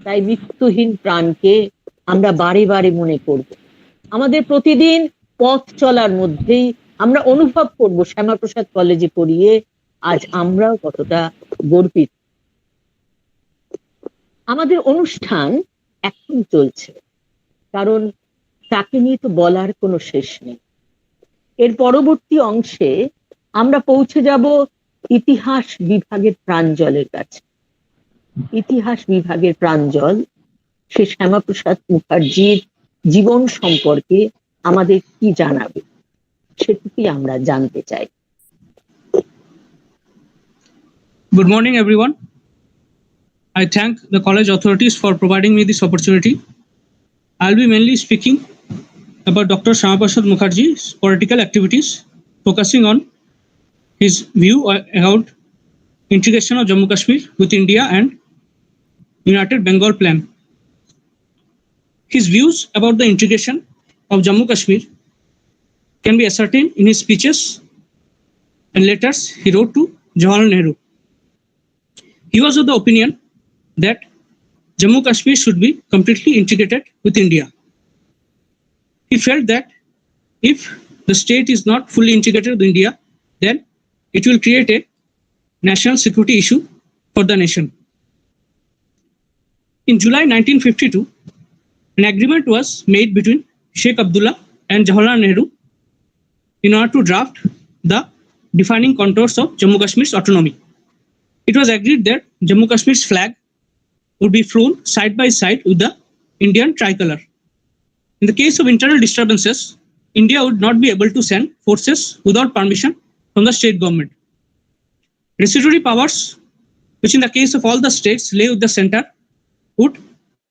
তাই মৃত্যুহীন প্রাণকে আমরা বারে বারে মনে করব। আমাদের প্রতিদিন পথ চলার মধ্যেই আমরা অনুভব করব শ্যামাপ্রসাদ কলেজে পড়িয়ে আজ আমরাও কতটা গর্বিত। আমাদের অনুষ্ঠান এখন চলছে, কারণ তাকে নিয়ে তো বলার কোনো শেষ নেই। এর পরবর্তী অংশে আমরা পৌঁছে যাব ইতিহাস বিভাগের প্রাঞ্জলের কাছে। ইতিহাস বিভাগের প্রাঞ্জল সে শ্যামাপ্রসাদ মুখার্জির জীবন সম্পর্কে আমাদের কি জানাবে, সেটুকুই আমরা জানতে চাই। Good morning, everyone. I thank the college authorities for providing me this opportunity. I'll be mainly speaking about Dr. Syamaprasad Mukherjee's political activities, focusing on his view about integration of Jammu Kashmir with India and United Bengal Plan. His views about the integration of Jammu Kashmir can be ascertained in his speeches and letters he wrote to Jawaharlal Nehru. He was of the opinion that Jammu Kashmir should be completely integrated with India. He felt that if the state is not fully integrated with India, then it will create a national security issue for the nation. In July 1952, an agreement was made between Sheikh Abdullah and Jawaharlal Nehru in order to draft the defining contours of Jammu Kashmir's autonomy. It was agreed that Jammu Kashmir's flag would be flown side by side with the Indian tricolor. In the case of internal disturbances, India would not be able to send forces without permission from the state government. Residuary powers, which in the case of all the states lay with the center, would,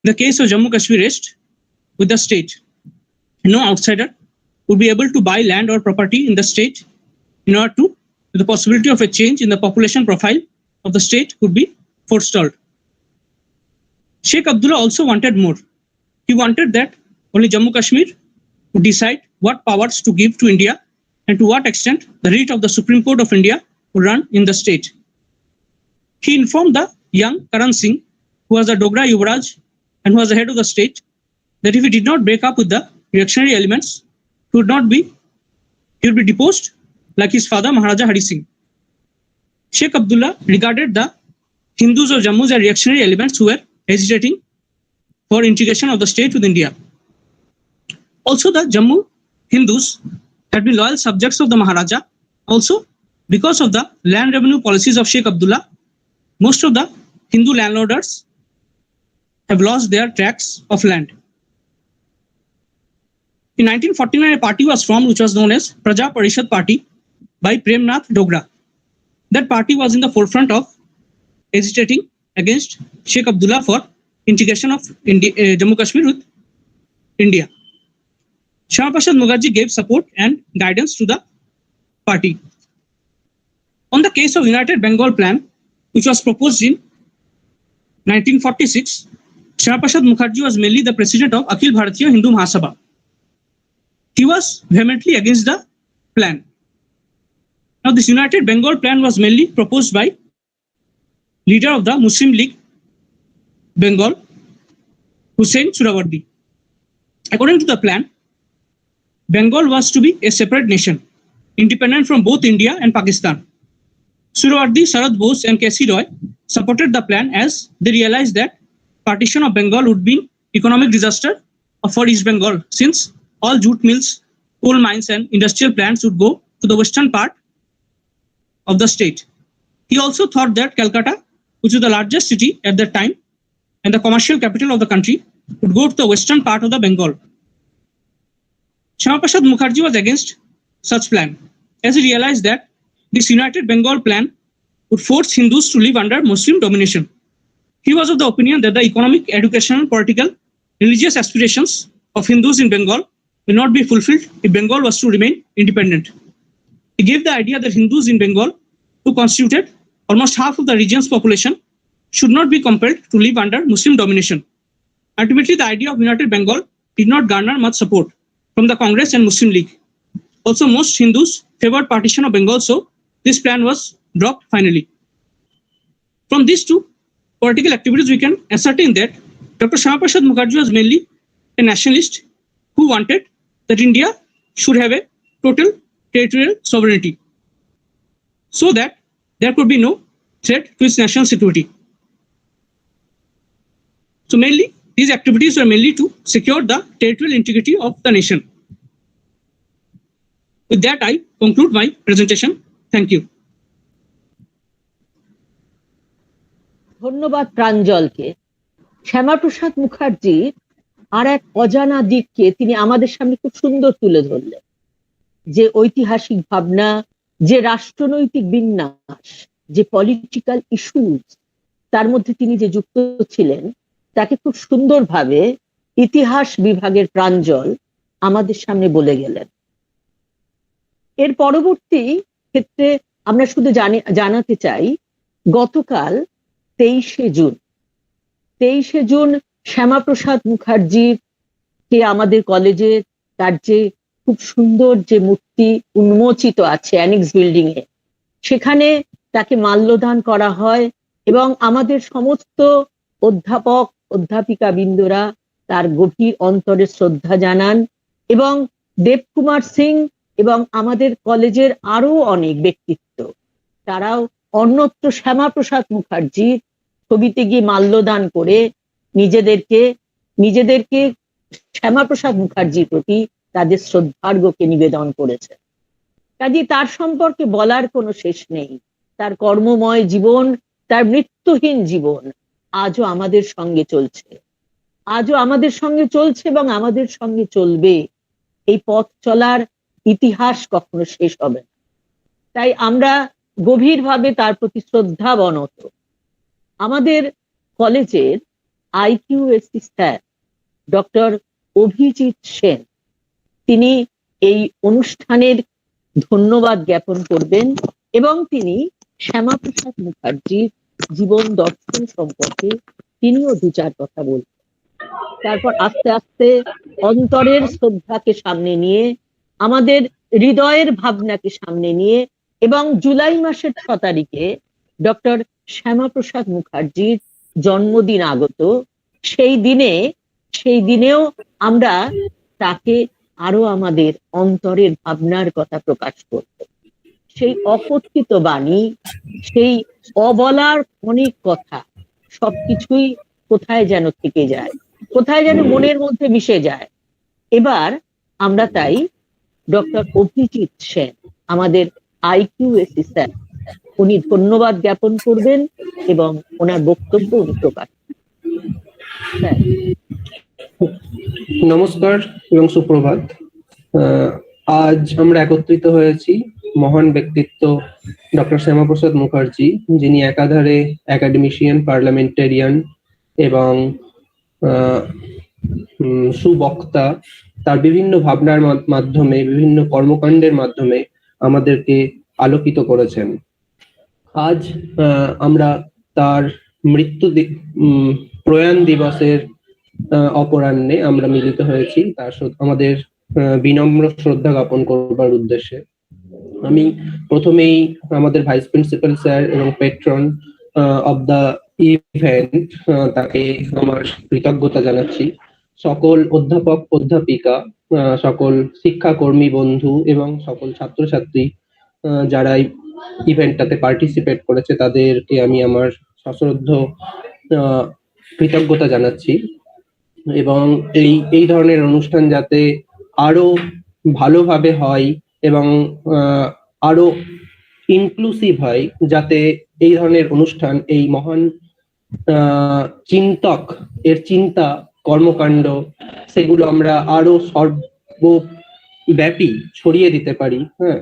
in the case of Jammu Kashmir, rest with the state. No outsider would be able to buy land or property in the state in order to the possibility of a change in the population profile of the state could be forestalled. Sheikh Abdullah also wanted more. He wanted that only Jammu Kashmir would decide what powers to give to India and to what extent the writ of the Supreme Court of India would run in the state. He informed the young Karan Singh, who was the Dogra Yuvraj and who was the head of the state, that if he did not break up with the reactionary elements, he would be deposed like his father Maharaja Hari Singh. Sheikh Abdullah regarded the Hindus of Jammu as reactionary elements who were hesitating for integration of the state with India. Also, the Jammu Hindus had been loyal subjects of the Maharaja. Also, because of the land revenue policies of Sheikh Abdullah, most of the Hindu landholders have lost their tracts of land. In 1949, a party was formed which was known as Praja Parishad Party by Premnath Dogra. That party was in the forefront of hesitating against Sheikh Abdullah for integration of Jammu Kashmir with India. Syamaprasad Mukherjee gave support and guidance to the party. On the case of United Bengal Plan, which was proposed in 1946, Syamaprasad Mukherjee was mainly the president of Akhil Bharatiya Hindu Mahasabha. He was vehemently against the plan. Now, this United Bengal Plan was mainly proposed by leader of the Muslim League Bengal, Hussain Surawardi. According to the plan, Bengal was to be a separate nation, independent from both India and Pakistan. Surawardi, Sharad Bose and K.C. Roy supported the plan as they realized that partition of Bengal would be economic disaster for East Bengal, since all jute mills, coal mines and industrial plants would go to the western part of the state. He also thought that Calcutta, which was the largest city at that time and the commercial capital of the country, would go to the western part of the Bengal. Syamaprasad Mukherjee was against such plan, as he realized that this United Bengal Plan would force Hindus to live under Muslim domination. He was of the opinion that the economic, educational, political, religious aspirations of Hindus in Bengal will not be fulfilled if Bengal was to remain independent. He gave the idea that Hindus in Bengal, who constituted almost half of the region's population, should not be compelled to live under Muslim domination. Ultimately, the idea of united Bengal did not garner much support from the Congress and Muslim League. Also, most Hindus favored partition of Bengal, so this plan was dropped finally. From these two political activities, we can ascertain that Dr. Syamaprasad Mookerjee was mainly a nationalist who wanted that India should have a total territorial sovereignty so that there could be no threat to its national security. So mainly, these activities were mainly to secure the territorial integrity of the nation. With that, I conclude my presentation. Thank you. ধন্যবাদ প্রাঞ্জলকে। শ্যামাপ্রসাদ মুখার্জি আর এক অজানা দিককে তিনি আমাদের সামনে খুব সুন্দর তুলে ধরলেন, যে ঐতিহাসিক ভাবনা, যে রাষ্ট্রনৈতিক বিন্যাস, যে পলিটিক্যাল ইস্যুজ তার মধ্যে তিনি যে যুক্ত ছিলেন, তাকে খুব সুন্দরভাবে ইতিহাস বিভাগের প্রাঞ্জল আমাদের সামনে বলে গেলেন। এর পরবর্তী ক্ষেত্রে আমরা শুধু জানাতে চাই, গতকাল 23শে জুন শ্যামাপ্রসাদ মুখার্জির কে আমাদের কলেজে তার যে খুব সুন্দর যে মূর্তি উন্মোচিত আছে অ্যানেক্স বিল্ডিং এ, সেখানে তাকে মাল্যদান করা হয় এবং আমাদের সমস্ত অধ্যাপক অধ্যাপিকা বৃন্দরা তার গভীর অন্তরে শ্রদ্ধা জানান এবং দেবকুমার সিং এবং আমাদের কলেজের আরো অনেক ব্যক্তিত্ব তারাও অন্যত্র শ্যামাপ্রসাদ মুখার্জির ছবিতে গিয়ে মাল্যদান করে নিজেদেরকে শ্যামাপ্রসাদ মুখার্জির প্রতি তাদের শ্রদ্ধার্ঘ্যকে নিবেদন করেছে। কাজে তার সম্পর্কে বলার কোনো শেষ নেই। তার কর্মময় জীবন, তার মৃত্যুহীন জীবন আজও আমাদের সঙ্গে চলছে এবং আমাদের সঙ্গে চলবে। এই পথ চলার ইতিহাস কখনো শেষ হবে না। তাই আমরা গভীরভাবে তার প্রতি শ্রদ্ধাবনত। আমাদের কলেজের IQAC sir doctor Abhijit Sen, তিনি এই অনুষ্ঠানের ধন্যবাদ জ্ঞাপন করবেন এবং তিনি শ্যামাপ্রসাদ মুখার্জির জীবন দর্শন সম্পর্কে তিনিও দু চার কথা বলবেন। তারপর আস্তে আস্তে অন্তরের শ্রদ্ধাকে সামনে নিয়ে, আমাদের হৃদয়ের ভাবনাকে সামনে নিয়ে এবং জুলাই মাসের 6 তারিখে ডক্টর শ্যামাপ্রসাদ মুখার্জির জন্মদিন আগত, সেই দিনেও আমরা তাকে আরো আমাদের অন্তরের ভাবনার কথা প্রকাশ করব। সেই অকথিত বাণী, সেই অবলার অনেক কথা সবকিছুই কোথায় যেন থেকে যায়, কোথায় যেন মনের মধ্যে মিশে যায়। এবার আমরা তাই ডক্টর অভিজিৎ সেন, আমাদের IQAC স্যার, উনি ধন্যবাদ জ্ঞাপন করবেন এবং ওনার বক্তব্য উনি প্রকাশ করবেন। নমস্কার এবং সুপ্রভাত। আজ আমরা একত্রিত হয়েছি মহান ব্যক্তিত্ব ডক্টর শ্যামাপ্রসাদ মুখার্জি, যিনি একাধারে একাডেমিশিয়ান, পার্লামেন্টারিয়ান এবং সুবক্তা। তার বিভিন্ন ভাবনার মাধ্যমে, বিভিন্ন কর্মকাণ্ডের মাধ্যমে আমাদেরকে আলোকিত করেছেন। আজ আমরা তার প্রয়াণ দিবসের অপরাহ্নে আমরা মিলিত হয়েছি তার আমাদের বিনম্র শ্রদ্ধা জ্ঞাপন করবার উদ্দেশ্যে। আমি প্রথমেই আমাদের ভাইস প্রিন্সিপাল স্যার এবং পেট্রন অব দ্য ইভেন্ট, তাকে আমার কৃতজ্ঞতা জানাচ্ছি। সকল অধ্যাপক অধ্যাপিকা, সকল শিক্ষাকর্মী বন্ধু এবং সকল ছাত্রছাত্রী যারা ইভেন্টটাতে পার্টিসিপেট করেছে, তাদেরকে আমি আমার সশ্রদ্ধ কৃতজ্ঞতা জানাচ্ছি। এবং এই ধরনের অনুষ্ঠান যাতে আরো ভালোভাবে হয় এবং আরো ইনক্লুসিভ হয়, যাতে এই ধরনের অনুষ্ঠান, এই মহান চিন্তক এর চিন্তা কর্মকাণ্ড, সেগুলো আমরা আরো সর্বব্যাপী ছড়িয়ে দিতে পারি। হ্যাঁ,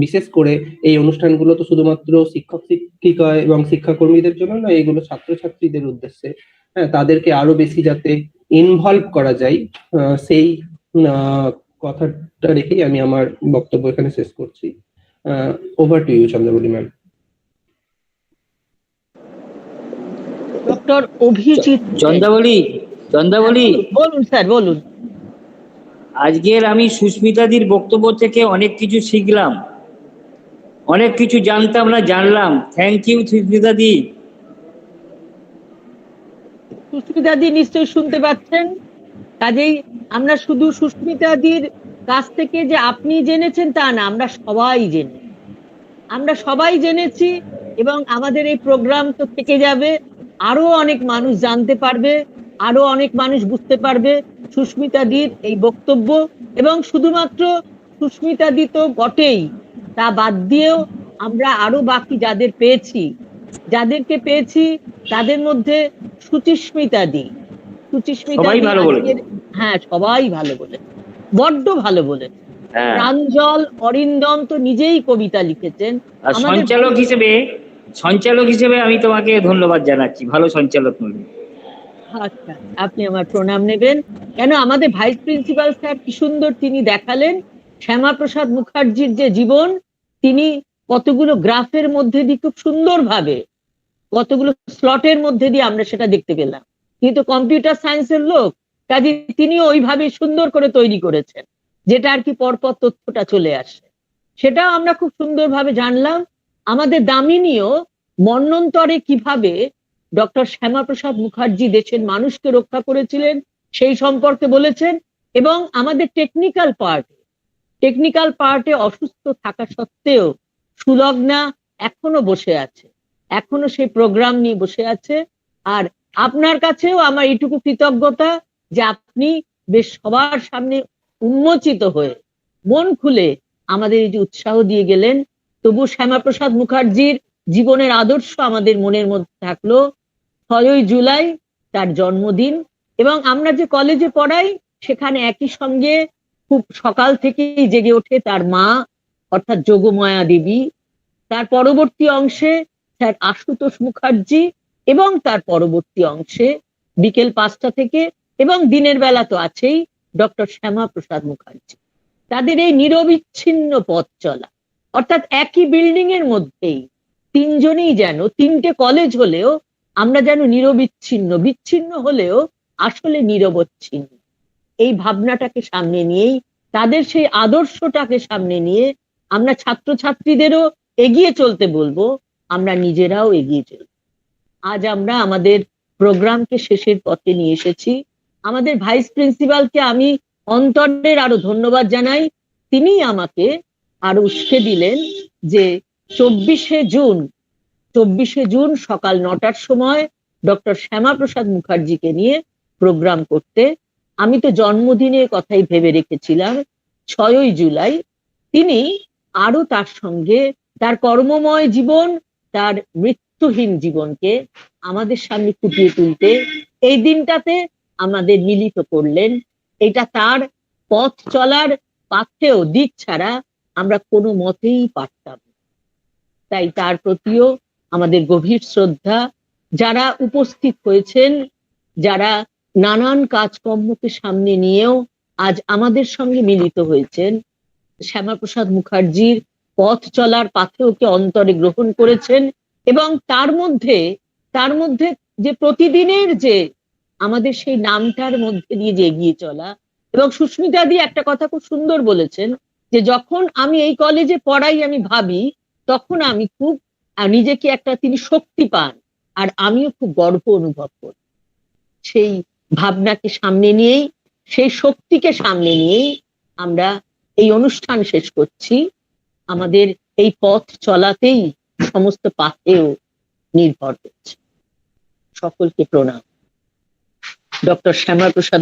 বিশেষ করে এই অনুষ্ঠানগুলো তো শুধুমাত্র শিক্ষক শিক্ষিকা এবং শিক্ষাকর্মীদের জন্য নয়, এগুলো ছাত্রছাত্রীদের উদ্দেশ্যে। হ্যাঁ, তাদেরকে আরো বেশি যাতে ইনভলভ করা যায়, সেই কথাটা রেখেই আমি আমার বক্তব্য এখানে শেষ করছি। Over to you Chandrabali ma'am. Doctor Abhijit Chandrabali, বলুন স্যার, বলুন। আজকের আমি সুস্মিতাদির বক্তব্য থেকে অনেক কিছু শিখলাম, অনেক কিছু জানতাম না, জানলাম। Thank you সুস্মিতাদি। সুস্মিতাদি নিশ্চয়ই শুনতে পাচ্ছেন। কাজেই আমরা শুধু সুস্মিতাদির কাছ থেকে যে আপনি জেনেছেন তা না, আমরা সবাই জেনেছি এবং আমাদের এই প্রোগ্রাম তো থেকে যাবে, আরো অনেক মানুষ জানতে পারবে, আরো অনেক মানুষ বুঝতে পারবে সুস্মিতাদির এই বক্তব্য। এবং শুধুমাত্র সুস্মিতাদি তো বটেই, তা বাদ দিয়েও আমরা আরো বাকি যাদেরকে পেয়েছি তাদের মধ্যে সুচিস্মিতাদি, হ্যাঁ সবাই ভালো বলে, বড্ড ভালো বলে। প্রাঞ্জল অরিন্দম তো নিজেই কবিতা লিখেছেন। সঞ্চালক হিসেবে আমি তোমাকে ধন্যবাদ জানাচ্ছি, ভালো সঞ্চালক নয়। আচ্ছা, আপনি আমার প্রণাম নেবেন। কেন, আমাদের ভাইস প্রিন্সিপাল স্যার কি সুন্দর তিনি দেখালেন শ্যামাপ্রসাদ মুখার্জির যে জীবন, তিনি কতগুলো গ্রাফের মধ্যে দিয়ে খুব সুন্দরভাবে, কতগুলো স্লটের মধ্যে দিয়ে আমরা সেটা দেখতে পেলাম। কিন্তু কম্পিউটার সায়েন্সের লোক, কাজে তিনি ওইভাবে সুন্দর করে তৈরি করেছেন, যেটা আর কি পরপর তথ্যটা চলে আসে, সেটাও আমরা খুব সুন্দরভাবে জানলাম। আমাদের দামিনীও মন্বন্তরে কিভাবে ডক্টর শ্যামাপ্রসাদ মুখার্জি দেশের মানুষকে রক্ষা করেছিলেন সেই সম্পর্কে বলেছেন। এবং আমাদের টেকনিক্যাল পার্টে অসুস্থ থাকা সত্ত্বেও সুলগ্না এখনো বসে আছে, এখনো সেই প্রোগ্রাম নিয়ে বসে আছে। আর আপনার কাছেও আমার এইটুকু কৃতজ্ঞতা যে আপনি বেশ সবার সামনে উন্মোচিত হয়ে মন খুলে আমাদের এই যে উৎসাহ দিয়ে গেলেন। তবু শ্যামাপ্রসাদ মুখার্জির জীবনের আদর্শ আমাদের মনের মধ্যে থাকলো। 6ই জুলাই তার জন্মদিন, এবং আমরা যে কলেজে পড়াই সেখানে একই সঙ্গে খুব সকাল থেকেই জেগে ওঠে তার মা, অর্থাৎ যোগমায়া দেবী। তার পরবর্তী অংশে স্যার আশুতোষ মুখার্জি, এবং তার পরবর্তী অংশে বিকেল 5টা থেকে এবং দিনের বেলা তো আছেই ডক্টর শ্যামাপ্রসাদ মুখার্জি। তাদের এই নিরবিচ্ছিন্ন পথ চলা, অর্থাৎ একই বিল্ডিং এর মধ্যেই তিনজনেই যেন, 3টে কলেজ হলেও আমরা যেন বিচ্ছিন্ন হলেও আসলে নিরবচ্ছিন্ন, এই ভাবনাটাকে সামনে নিয়েই, তাদের সেই আদর্শটাকে সামনে নিয়ে আমরা ছাত্রছাত্রীদেরও এগিয়ে চলতে বলবো, আমরা নিজেরাও এগিয়ে চলবো। আজ আমরা আমাদের প্রোগ্রামকে শেষের পথে নিয়ে এসেছি। আমাদের ভাইস প্রিন্সিপালকে আমি অন্তরের আরো ধন্যবাদ জানাই। তিনি আমাকে আরো উৎসাহ দিলেন যে 24শে জুন সকাল 9টার সময় ডক্টর শ্যামাপ্রসাদ মুখার্জিকে নিয়ে প্রোগ্রাম করতে। আমি তো জন্মদিনের কথাই ভেবে রেখেছিলাম 6ই জুলাই। তিনি আরো তার সঙ্গে তার কর্মময় জীবন, তার মৃত্যুহীন জীবনকে আমাদের সামনে ফুটিয়ে তুলতে এই দিনটাতে আমাদের মিলিত করলেন। এটা তার পথ চলার পাথেও দিক ছাড়া আমরা কোনো মতেই পারতাম না। তাই তার প্রতিও আমাদের গভীর শ্রদ্ধা। যারা উপস্থিত হয়েছেন, যারা নানান কাজকর্মকে সামনে নিয়েও আজ আমাদের সঙ্গে মিলিত হয়েছেন, শ্যামাপ্রসাদ মুখার্জির পথ চলার পাথেওকে অন্তরে গ্রহণ করেছেন, এবং তার মধ্যে যে প্রতিদিনের যে আমাদের সেই নামটার মধ্যে দিয়ে যে এগিয়ে চলা। এবং সুস্মিতা দি একটা কথা খুব সুন্দর বলেছেন যে যখন আমি এই কলেজে পড়াই আমি ভাবি, তখন আমি খুব নিজেকে তিনি শক্তি পান, আর আমিও খুব গর্ব অনুভব করি। সেই ভাবনাকে সামনে নিয়েই, সেই শক্তিকে সামনে নিয়েই আমরা এই অনুষ্ঠান শেষ করছি। আমাদের এই পথ চলাতেই সমস্ত পাথেও নির্ভর করছে। সকলকে প্রণাম। ডক্টর শ্যামাপ্রসাদ